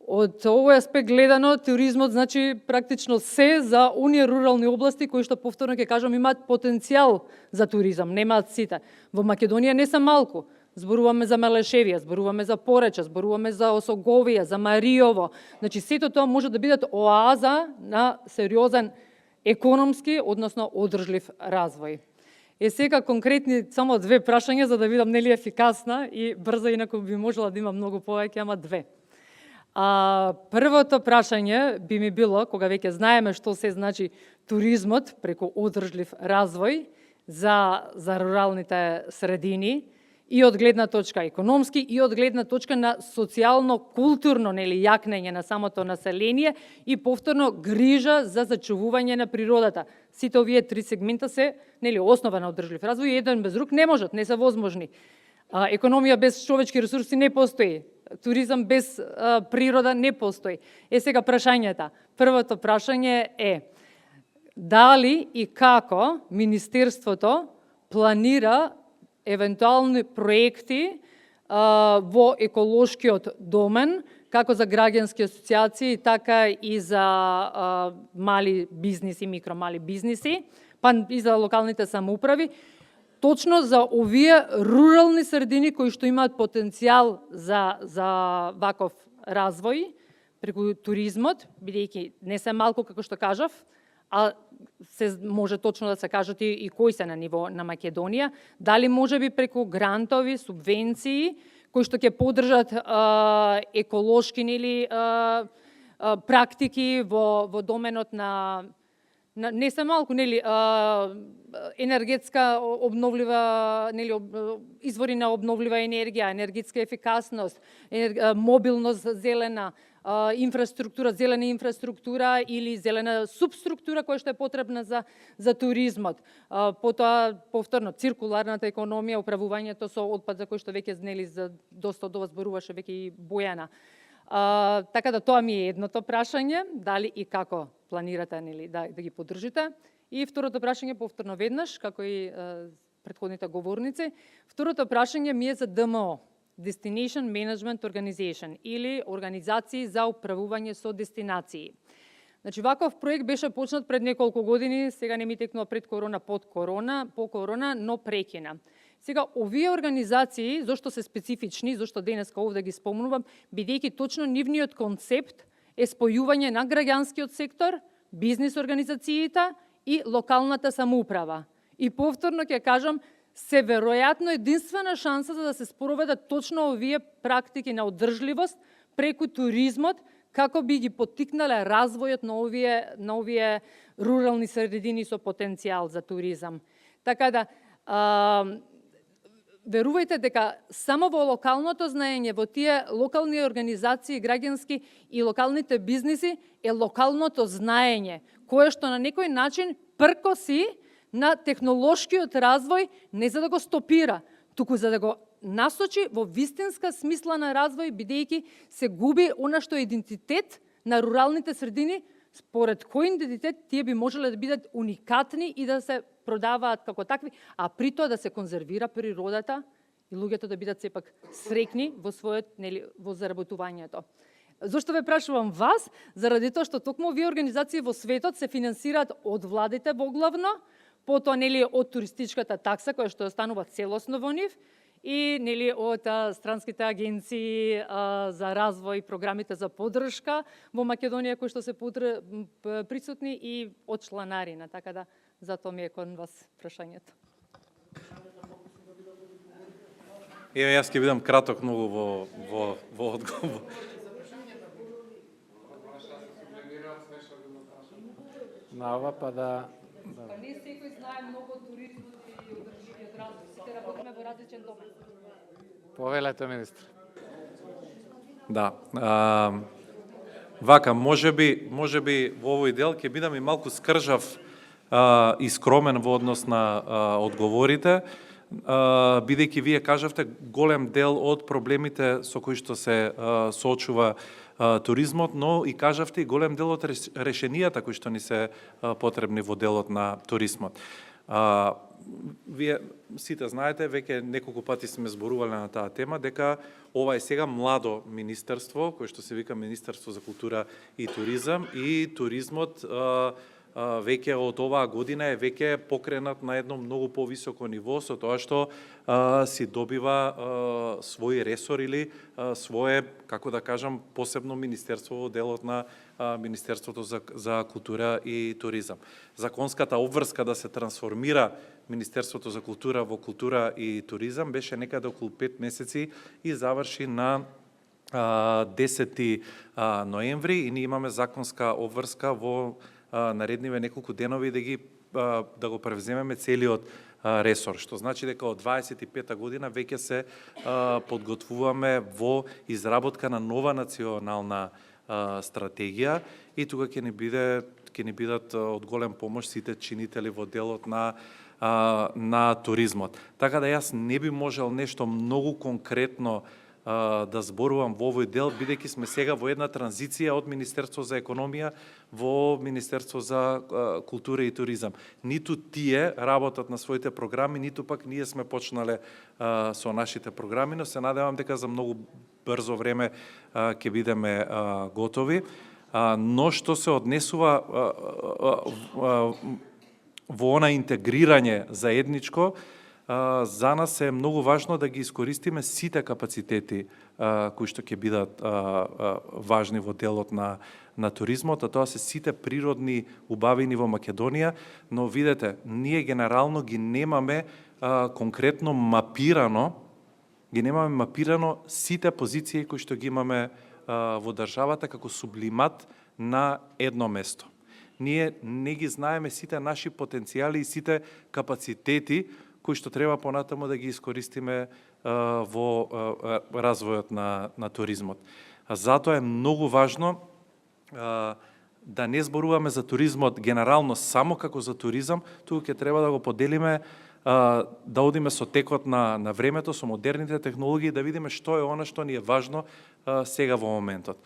Speaker 8: Од овој аспект гледано, туризмот значи практично се за оние рурални области кои што повторно ќе кажам имаат потенцијал за туризам, немаат сите. Во Македонија не се малку. Зборуваме за Мелешевија, зборуваме за Пореча, зборуваме за Осоговија, за Мариово. Значи сето тоа може да бидат оаза на сериозен економски, односно одржлив развој. Сега конкретни само две прашања за да видам нели ефикасна и брза, инаку би можела да има многу повеќе, ама две. Првото прашање би ми било, кога веќе знаеме што се значи туризмот преку одржлив развој за руралните средини, и од гледна точка економски, и од гледна точка на социјално-културно јакнење на самото население и повторно грижа за зачувување на природата. Сите овие три сегмента се основа на одржлив развој и еден без друг не можат, не се возможни. Економија без човечки ресурси не постои. Туризам без природа не постои. Сега прашањата. Првото прашање е дали и како Министерството планира евентуални проекти во еколошкиот домен, како за граѓански асоцијации, така и за мали бизниси, микромали бизниси, па и за локалните самоуправи, точно за овие рурални средини кои што имаат потенцијал за ваков развој преку туризмот, бидејќи не се малку како што кажав, а се може точно да се кажат и кои се на ниво на Македонија, дали може би преку грантови, субвенции, кои што ќе поддржат еколошки практики во доменот на не се малку, енергетска обновлива, извори на обновлива енергија, енергетска ефикасност, мобилност зелена, инфраструктура, зелена инфраструктура или зелена субструктура која што е потребна за туризмот. Потоа, повторно, циркуларната економија, управувањето со отпад, за кој што веќе за доста од ова зборуваше веќе и Бојана. Така да тоа ми е едното прашање, дали и како планирате да ги поддржите. И второто прашање, повторно веднаш, како и претходните говорници, второто прашање ми е за ДМО. Destination Management Organization или организации за управување со дестинации. Значи, ваков проект беше почнат пред неколку години, сега не ми текнува пред корона, по корона, но прекина. Сега, овие организации, зашто се специфични, зашто денеска овде ги спомнувам, бидејќи точно нивниот концепт е спојување на граѓанскиот сектор, бизнис организациите и локалната самоуправа. И повторно ќе кажам, се веројатно единствена шанса за да се спроведат точно овие практики на одржливост преку туризмот, како би ги поттикнале развојот на овие рурални средини со потенцијал за туризам. Така да, верувајте дека само во локалното знаење, во тие локални организации, граѓански и локалните бизниси е локалното знаење, кое што на некој начин пркоси на технолошкиот развој, не за да го стопира, туку за да го насочи во вистинска смисла на развој, бидејќи се губи она што е идентитет на руралните средини, според кој идентитет тие би можеле да бидат уникатни и да се продаваат како такви, а при тоа да се конзервира природата и луѓето да бидат сепак среќни во својот, во заработувањето. Зошто ве прашувам вас? Заради тоа што токму овие организации во светот се финансираат од владите воглавно, потоа од туристичката такса која што останува целосно во нив и од странските агенции за развој, програмите за поддршка во Македонија кои што се присутни и од чланарина, така да затоа ми е кон вас прашањето.
Speaker 9: Јас ќе бидам краток многу во одговор.
Speaker 1: На ова па да...
Speaker 8: Не секој знае многу од туризмот и одрживиот развој. Сите работиме во различен домен.
Speaker 1: Повелете, министр.
Speaker 9: Да. Вака, можеби во овој дел ќе бидам и малку скржав и скромен во однос на одговорите, бидејќи вие кажавте голем дел од проблемите со кои што се соочува туризмот, но и кажавте и голем дел од решенијата кои што ни се потребни во делот на туризмот. Вие сите знаете, веќе неколку пати сме зборувале на таа тема, дека ова е сега младо министерство, кое што се вика Министерство за култура и туризам, и туризмот веќе од оваа година е веќе покренат на едно многу повисоко ниво со тоа што си добива свој ресор или свое, како да кажам, посебно министерство во делот на Министерството за култура и туризам. Законската обврска да се трансформира Министерството за култура во култура и туризам беше некаде околу 5 месеци и заврши на 10 ноември и ние имаме законска обврска во наредниве неколку денови да го превземеме целиот ресор, што значи дека од 25-та година веќе се подготвуваме во изработка на нова национална стратегија и тука ќе ни бидат од голем помош сите чинители во делот на туризмот. Така да јас не би можел нешто многу конкретно да зборувам во овој дел, бидејќи сме сега во една транзиција од Министерство за економија во Министерство за култура и туризам. Ниту тие работат на своите програми, ниту пак ние сме почнале со нашите програми, но се надевам дека за многу брзо време ќе бидеме готови. Но што се однесува во она интегрирање заедничко, за нас е многу важно да ги искористиме сите капацитети кои што ќе бидат важни во делот на туризмот, а тоа се сите природни убавини во Македонија, но видете, ние генерално ги немаме конкретно мапирано сите позиции кои што ги имаме во државата како сублимат на едно место. Ние не ги знаеме сите наши потенцијали и сите капацитети кои што треба понатаму да ги искористиме во развојот на туризмот. Затоа е многу важно да не зборуваме за туризмот генерално само како за туризам, туку ќе треба да го поделиме, да одиме со текот на времето, со модерните технологии, да видиме што е она што ни е важно сега во моментот.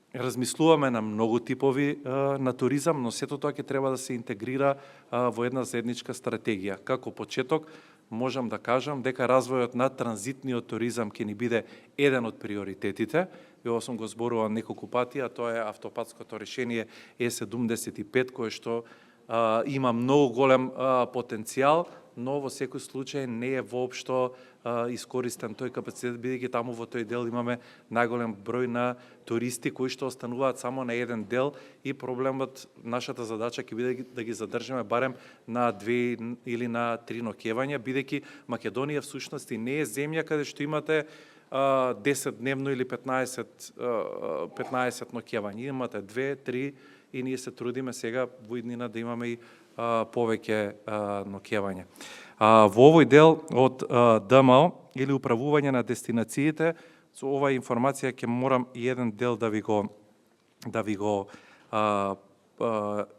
Speaker 9: Размислуваме на многу типови на туризам, но сето тоа ќе треба да се интегрира во една заедничка стратегија. Како почеток, можам да кажам дека развојот на транзитниот туризам ќе ни биде еден од приоритетите. И ова сум го зборувал неколку пати, а тоа е автопатското решение Е75, кое што има многу голем потенцијал, но во секој случај не е воопшто искористен тој капацитет, бидејќи таму во тој дел имаме најголем број на туристи кои што остануваат само на еден дел и проблемот, нашата задача ќе биде да ги задржиме барем на 2 или на 3 ноќевања, бидејќи Македонија всушност и не е земја каде што имате 10-дневно или 15 ноќевања. Имате 2-3 и ние се трудиме сега во иднина да имаме и повеќе ноќевања. Во овој дел од ДМО или управување на дестинациите, со оваа информација ќе морам и еден дел да ви го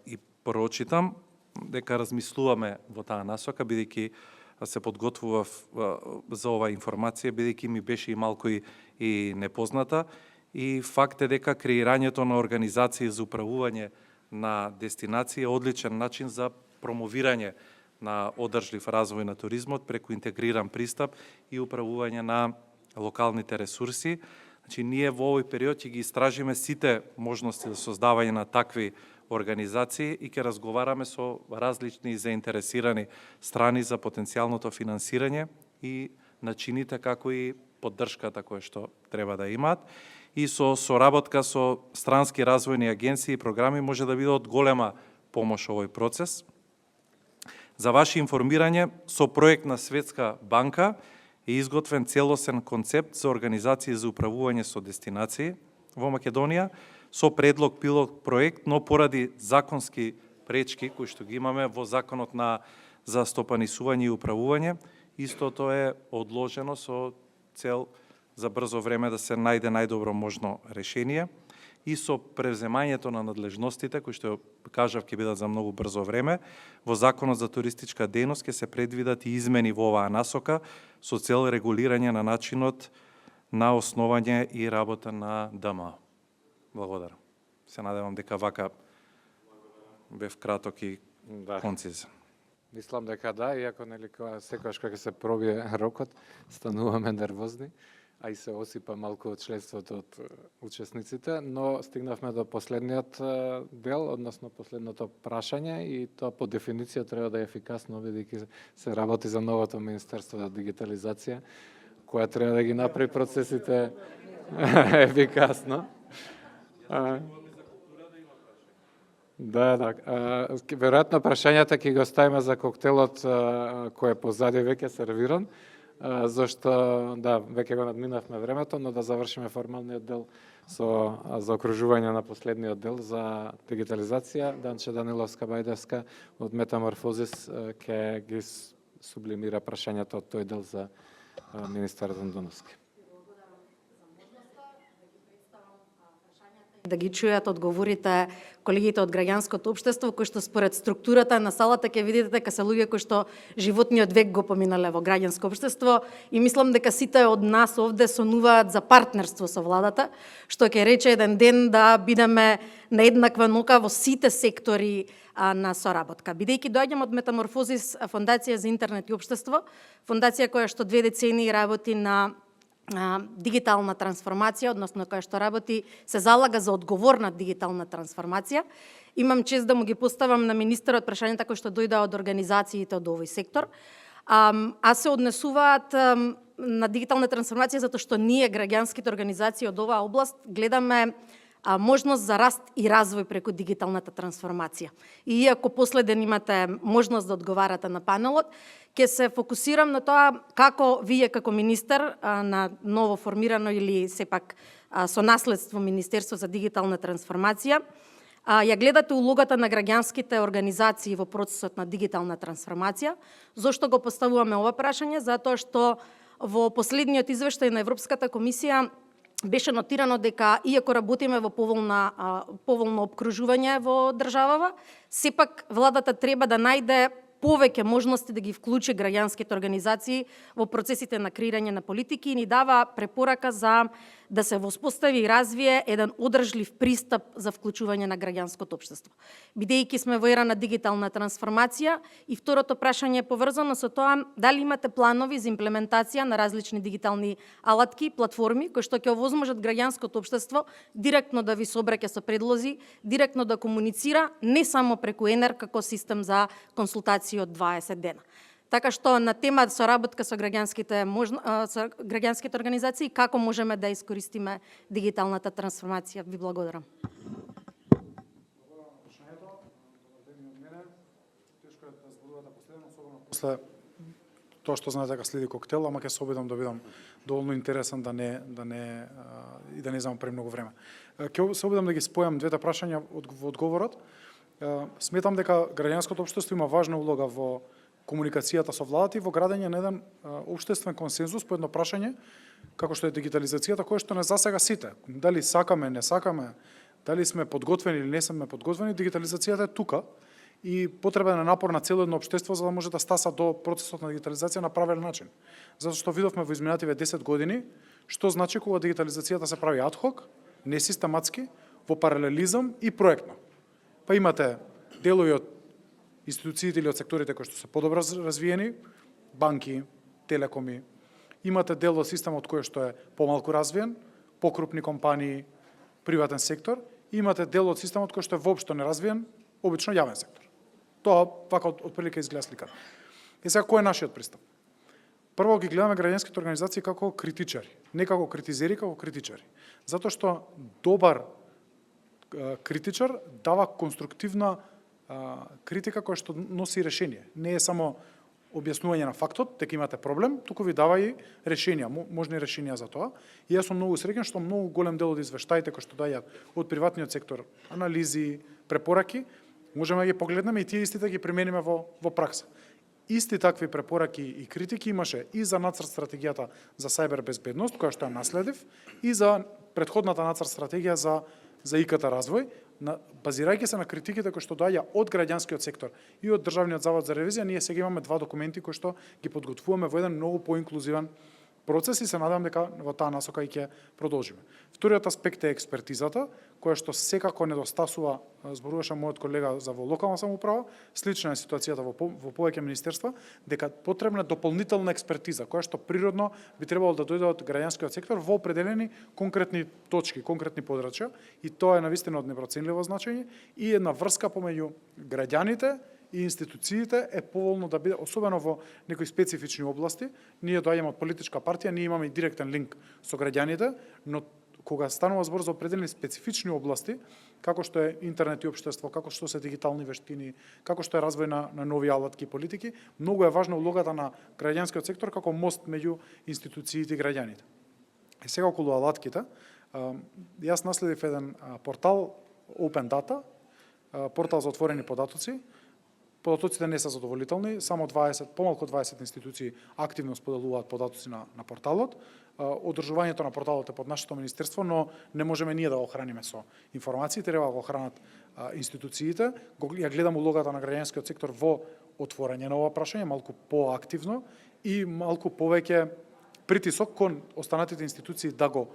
Speaker 9: и прочитам, дека размислуваме во таа насока, бидејќи се подготвував за оваа информација, бидејќи ми беше и малку и непозната. И факт е дека креирањето на организации за управување на дестинација е одличен начин за промовирање на одржлив развој на туризмот преку интегриран пристап и управување на локалните ресурси. Значи, ние во овој период ќе ги истражиме сите можности за создавање на такви организации и ќе разговараме со различни заинтересирани страни за потенцијалното финансирање и начините како и поддршката која што треба да имаат. И со соработка со странски развојни агенции и програми може да биде од голема помош овој процес. За ваше информирање, со проект на Светска банка е изготвен целосен концепт за организации за управување со дестинации во Македонија, со предлог пилот проект, но поради законски пречки кои што ги имаме во законот за стопанисување и управување, истото е одложено со цел за брзо време да се најде најдобро можно решение и со превземањето на надлежностите, кои што кажав ќе бидат за многу брзо време, во Законот за туристичка дејност ќе се предвидат и измени во оваа насока со цел регулирање на начинот на основање и работа на ДМА. Благодарам. Се надевам дека вака бев краток и концизен.
Speaker 1: Мислам дека да, иако секогаш кога се пробие рокот, стануваме нервозни, а и се осипа малку од членството од учесниците, но стигнавме до последниот дел, односно последното прашање, и тоа по дефиниција треба да е ефикасно, бидејќи се работи за новото Министерство за дигитализација, која треба да ги направи процесите ефикасно. Да. Веројатно прашањата ќе го ставиме за коктелот кој е позади веќе сервиран, зашто веќе го надминавме времето, но да завршиме формалниот дел со заокружување на последниот дел за дигитализација. Данче Даниловска Бајдевска од Метаморфозис ќе ги сублимира прашањата од тој дел за министерот Андоновски.
Speaker 10: Да ги чујат одговорите колегите од граѓанското општество, кои што според структурата на салата ќе видите дека се луѓе кои што животниот век го поминале во граѓанско општество, и мислам дека сите од нас овде сонуваат за партнерство со владата, што ќе рече еден ден да бидеме на еднаква нока во сите сектори на соработка. Бидејќи доаѓам од Метаморфозис, фондација за интернет и општество, фондација која што 2 децении работи на дигитална трансформација, односно која што работи, се залага за одговорна дигитална трансформација. Имам чест да му ги поставам на министерот прашањата кои што дојдоа од организациите од овој сектор. А се однесуваат на дигитална трансформација затоа што ние, граѓанските организации од оваа област, гледаме можност за раст и развој преку дигиталната трансформација. И иако последен имате можност да одговарате на панелот, ќе се фокусирам на тоа како вие како министер на ново формирано или сепак со наследство Министерство за дигитална трансформација, ја гледате улогата на граѓанските организации во процесот на дигитална трансформација. Зошто го поставуваме ова прашање? Затоа што во последниот извештај на Европската комисија беше нотирано дека, иако работиме во поволно обкружување во државава, сепак владата треба да најде повеќе можности да ги вклучи граѓанските организации во процесите на креирање на политики и ни дава препорака за да се воспостави и развие еден одржлив пристап за вклучување на граѓанското општество. Бидејќи сме во ера на дигитална трансформација, и второто прашање е поврзано со тоа дали имате планови за имплементација на различни дигитални алатки, платформи, кои што ќе овозможат граѓанското општество директно да ви се обраќа со предлози, директно да комуницира, не само преку ЕНЕР како систем за консултации од 20 дена. Така што на тема соработка со граѓанските организации, како можеме да искористиме дигиталната трансформација. Ви благодарам.
Speaker 11: После тоа што знаете дека следи коктел, ама ќе се обидам да бидам доволно интересен да не земам премногу време. Ќе се обидам да ги спојам двете прашања во одговорот. Сметам дека граѓанското општество има важна улога во комуникацијата со владата и во градење на еден општествен консензус по едно прашање, како што е дигитализацијата, кое што не засега сите. Дали сакаме, не сакаме, дали сме подготвени или не сме подготвени, дигитализацијата е тука и потребен е напор на цело едно општество за да може да стаса до процесот на дигитализација на правилен начин. Затоа што видовме во изминативе 10 години што значи кога дигитализацијата се прави адхок, несистематски, во паралелизам и проектно. Па имате делови од институциите или од секторите кои што се подобро развиени, банки, телекоми. Имате дел од системот кој што е помалку развиен, покрупни компании, приватен сектор, и имате дел од системот кој што е воопшто неразвиен, обично јавен сектор. Тоа вака од прилика изгледа сликата. И сега кој е нашиот пристап? Прво ги гледаме граѓанските организации како критичари, не како критизери, како критичари. Затоа што добар критичар дава конструктивна критика која што носи решение. Не е само објаснување на фактот, дека имате проблем, туку ви дава и решенија, можни решенија за тоа. И јас сум многу среќен што многу голем дел од извештаите кои што доаѓаат од приватниот сектор, анализи, препораки, можеме да ги погледнеме и тие истите ги примениме во пракса. Исти такви препораки и критики имаше и за нацрт стратегијата за сајбер безбедност, која што ја наследив, и за претходната нацрт стратегија за ИКТ развој, базирајќи се на критиките кои што доаѓа од граѓанскиот сектор и од Државниот завод за ревизија, ние сега имаме два документи кои што ги подготвуваме во еден многу поинклузивен процес и се надевам дека во таа насока и ќе продолжиме. Вториот аспект е експертизата, која што секако недостасува, зборуваше мојот колега за во локална самоуправа, слична е ситуацијата во повеќе министерства, дека потребна дополнителна експертиза, која што природно би требало да дојде од граѓанскиот сектор во определени конкретни точки, конкретни подрачја, и тоа е навистина од непроценливо значење и една врска помеѓу граѓаните и институциите е поволно да биде, особено во некои специфични области. Ние доаѓаме од политичка партија, ние имаме и директен линк со граѓаните, но кога станува збор за определени специфични области, како што е интернет и општество, како што се дигитални вештини, како што е развој на нови алатки и политики, многу е важна улогата на граѓанскиот сектор како мост меѓу институциите и граѓаните. И сега околу алатките, јас наследив еден портал Open Data, портал за отворени податоци. Податоците не се задоволителни, само помалку 20 институции активно споделуваат податоци на порталот. Одржувањето на порталот е под нашето министерство, но не можеме ние да го храниме со информации, треба да го хранат институциите. Ја гледам улогата на граѓанскиот сектор во отворање на ова прашање, малку поактивно и малку повеќе притисок кон останатите институции да го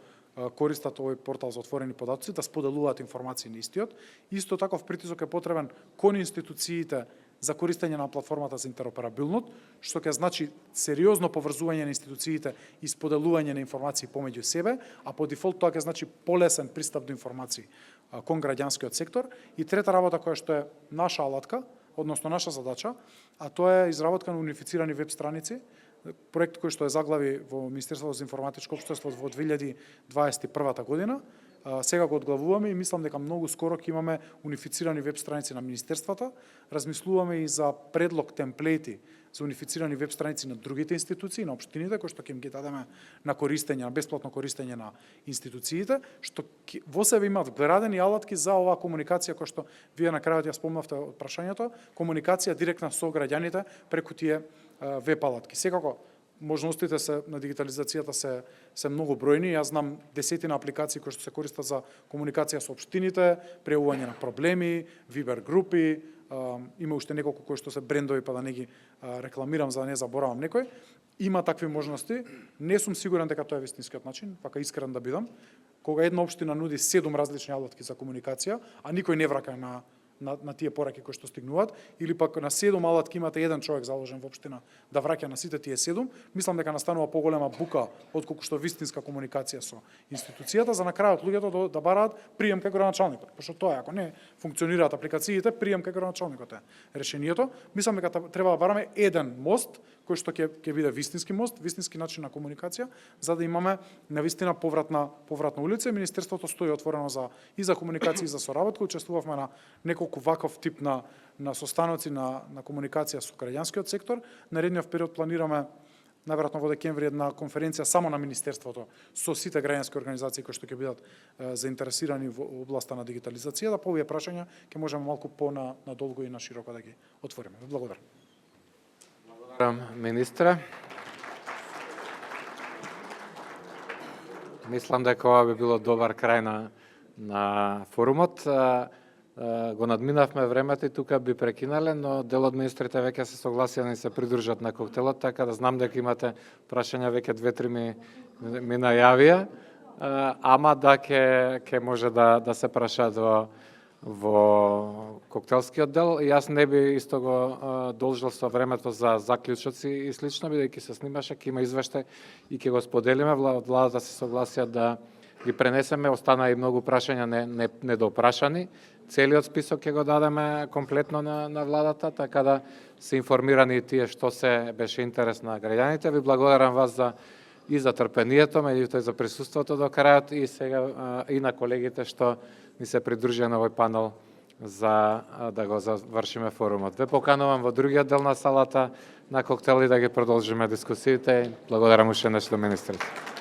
Speaker 11: користат овој портал за отворени податоци, да споделуваат информации на истиот. Исто таков притисок е потребен кон институциите за користење на платформата за интероперабилност, што ќе значи сериозно поврзување на институциите и споделување на информации помеѓу себе, а по дефолт тоа ќе значи полесен пристап до информации кон граѓанскиот сектор. И трета работа која што е наша алатка, односно наша задача, а тоа е изработка на унифицирани веб страници, проект кој што е заглави во Министерството за информатичко општество во 2021 година. Сега го одглавуваме и мислам дека многу скоро ќе имаме унифицирани веб страници на министерствата. Размислуваме и за предлог темплети за унифицирани веб страници на другите институции, на општините, кои што ќе им ги дадеме на користење, на бесплатно користење на институциите, што во себе имаат вградени алатки за оваа комуникација која што вие на крајот ја спомнавте од прашањето, комуникација директна со граѓаните преку тие веб алатки. Секако можностите на дигитализацијата се многу бројни. Јас знам десетина апликации кои што се користат за комуникација со општините, преување на проблеми, Viber групи, има уште неколку кои што се брендови, па да не ги рекламирам за да не заборавам некој. Има такви можности. Не сум сигурен дека тоа е вистинскиот начин, вака искрен да бидам. Кога една општина нуди 7 различни алатки за комуникација, а никој не врака на тие пораки кои што стигнуваат, или пак на 7 алатки имате еден човек заложен во општина да враќа на сите тие 7, мислам дека настанува поголема бука отколку што вистинска комуникација со институцијата, за на крајот луѓето да бараат прием кај градоначалникот. Пошто тоа ако не функционираат апликациите, прием кај градоначалникот е решението. Мислам дека треба да бараме еден мост кој што ќе биде вистински мост, вистински начин на комуникација, за да имаме навистина повратна улица. Министерството стои отворено и за комуникација и за соработка. Учествувавме на неколку ваков тип на состаноци на комуникација со граѓанскиот сектор. Наредниот период планираме наверојатно во декември една конференција само на министерството со сите граѓански организации кои што ќе бидат заинтересирани во областа на дигитализацијата. По овие прашања ќе можеме малку надолго и на широко да ги отвориме. Благодарам.
Speaker 1: Благодарам, министре. Мислам дека ова би било добар крај на форумот. Го надминавме времето и тука би прекинале, но дел од министрите веќе се согласија да се придружат на коктелот, така да знам дека имате прашања, веќе 2-3 ми најавија, ама да ќе може да се прашаат во коктелскиот дел. И јас не би исто го должил со времето за заклучоци и слично, бидејќи се снимаше, ќе има извештај и ќе го споделиме. Владата се согласија да ги пренесеме, остана и многу прашања недопрашани. Целиот список ќе го дадеме комплетно на владата, така да се информирани тие што се беше интерес на граѓаните. Ви благодарам вас и за трпението, меѓутоа и за присуството до крајот и сега и на колегите што ни се придружија на овој панел за да го завршиме форумот. Ве поканувам во другиот дел на салата на коктели да ги продолжиме дискусиите. Благодарам уште нешто министрите.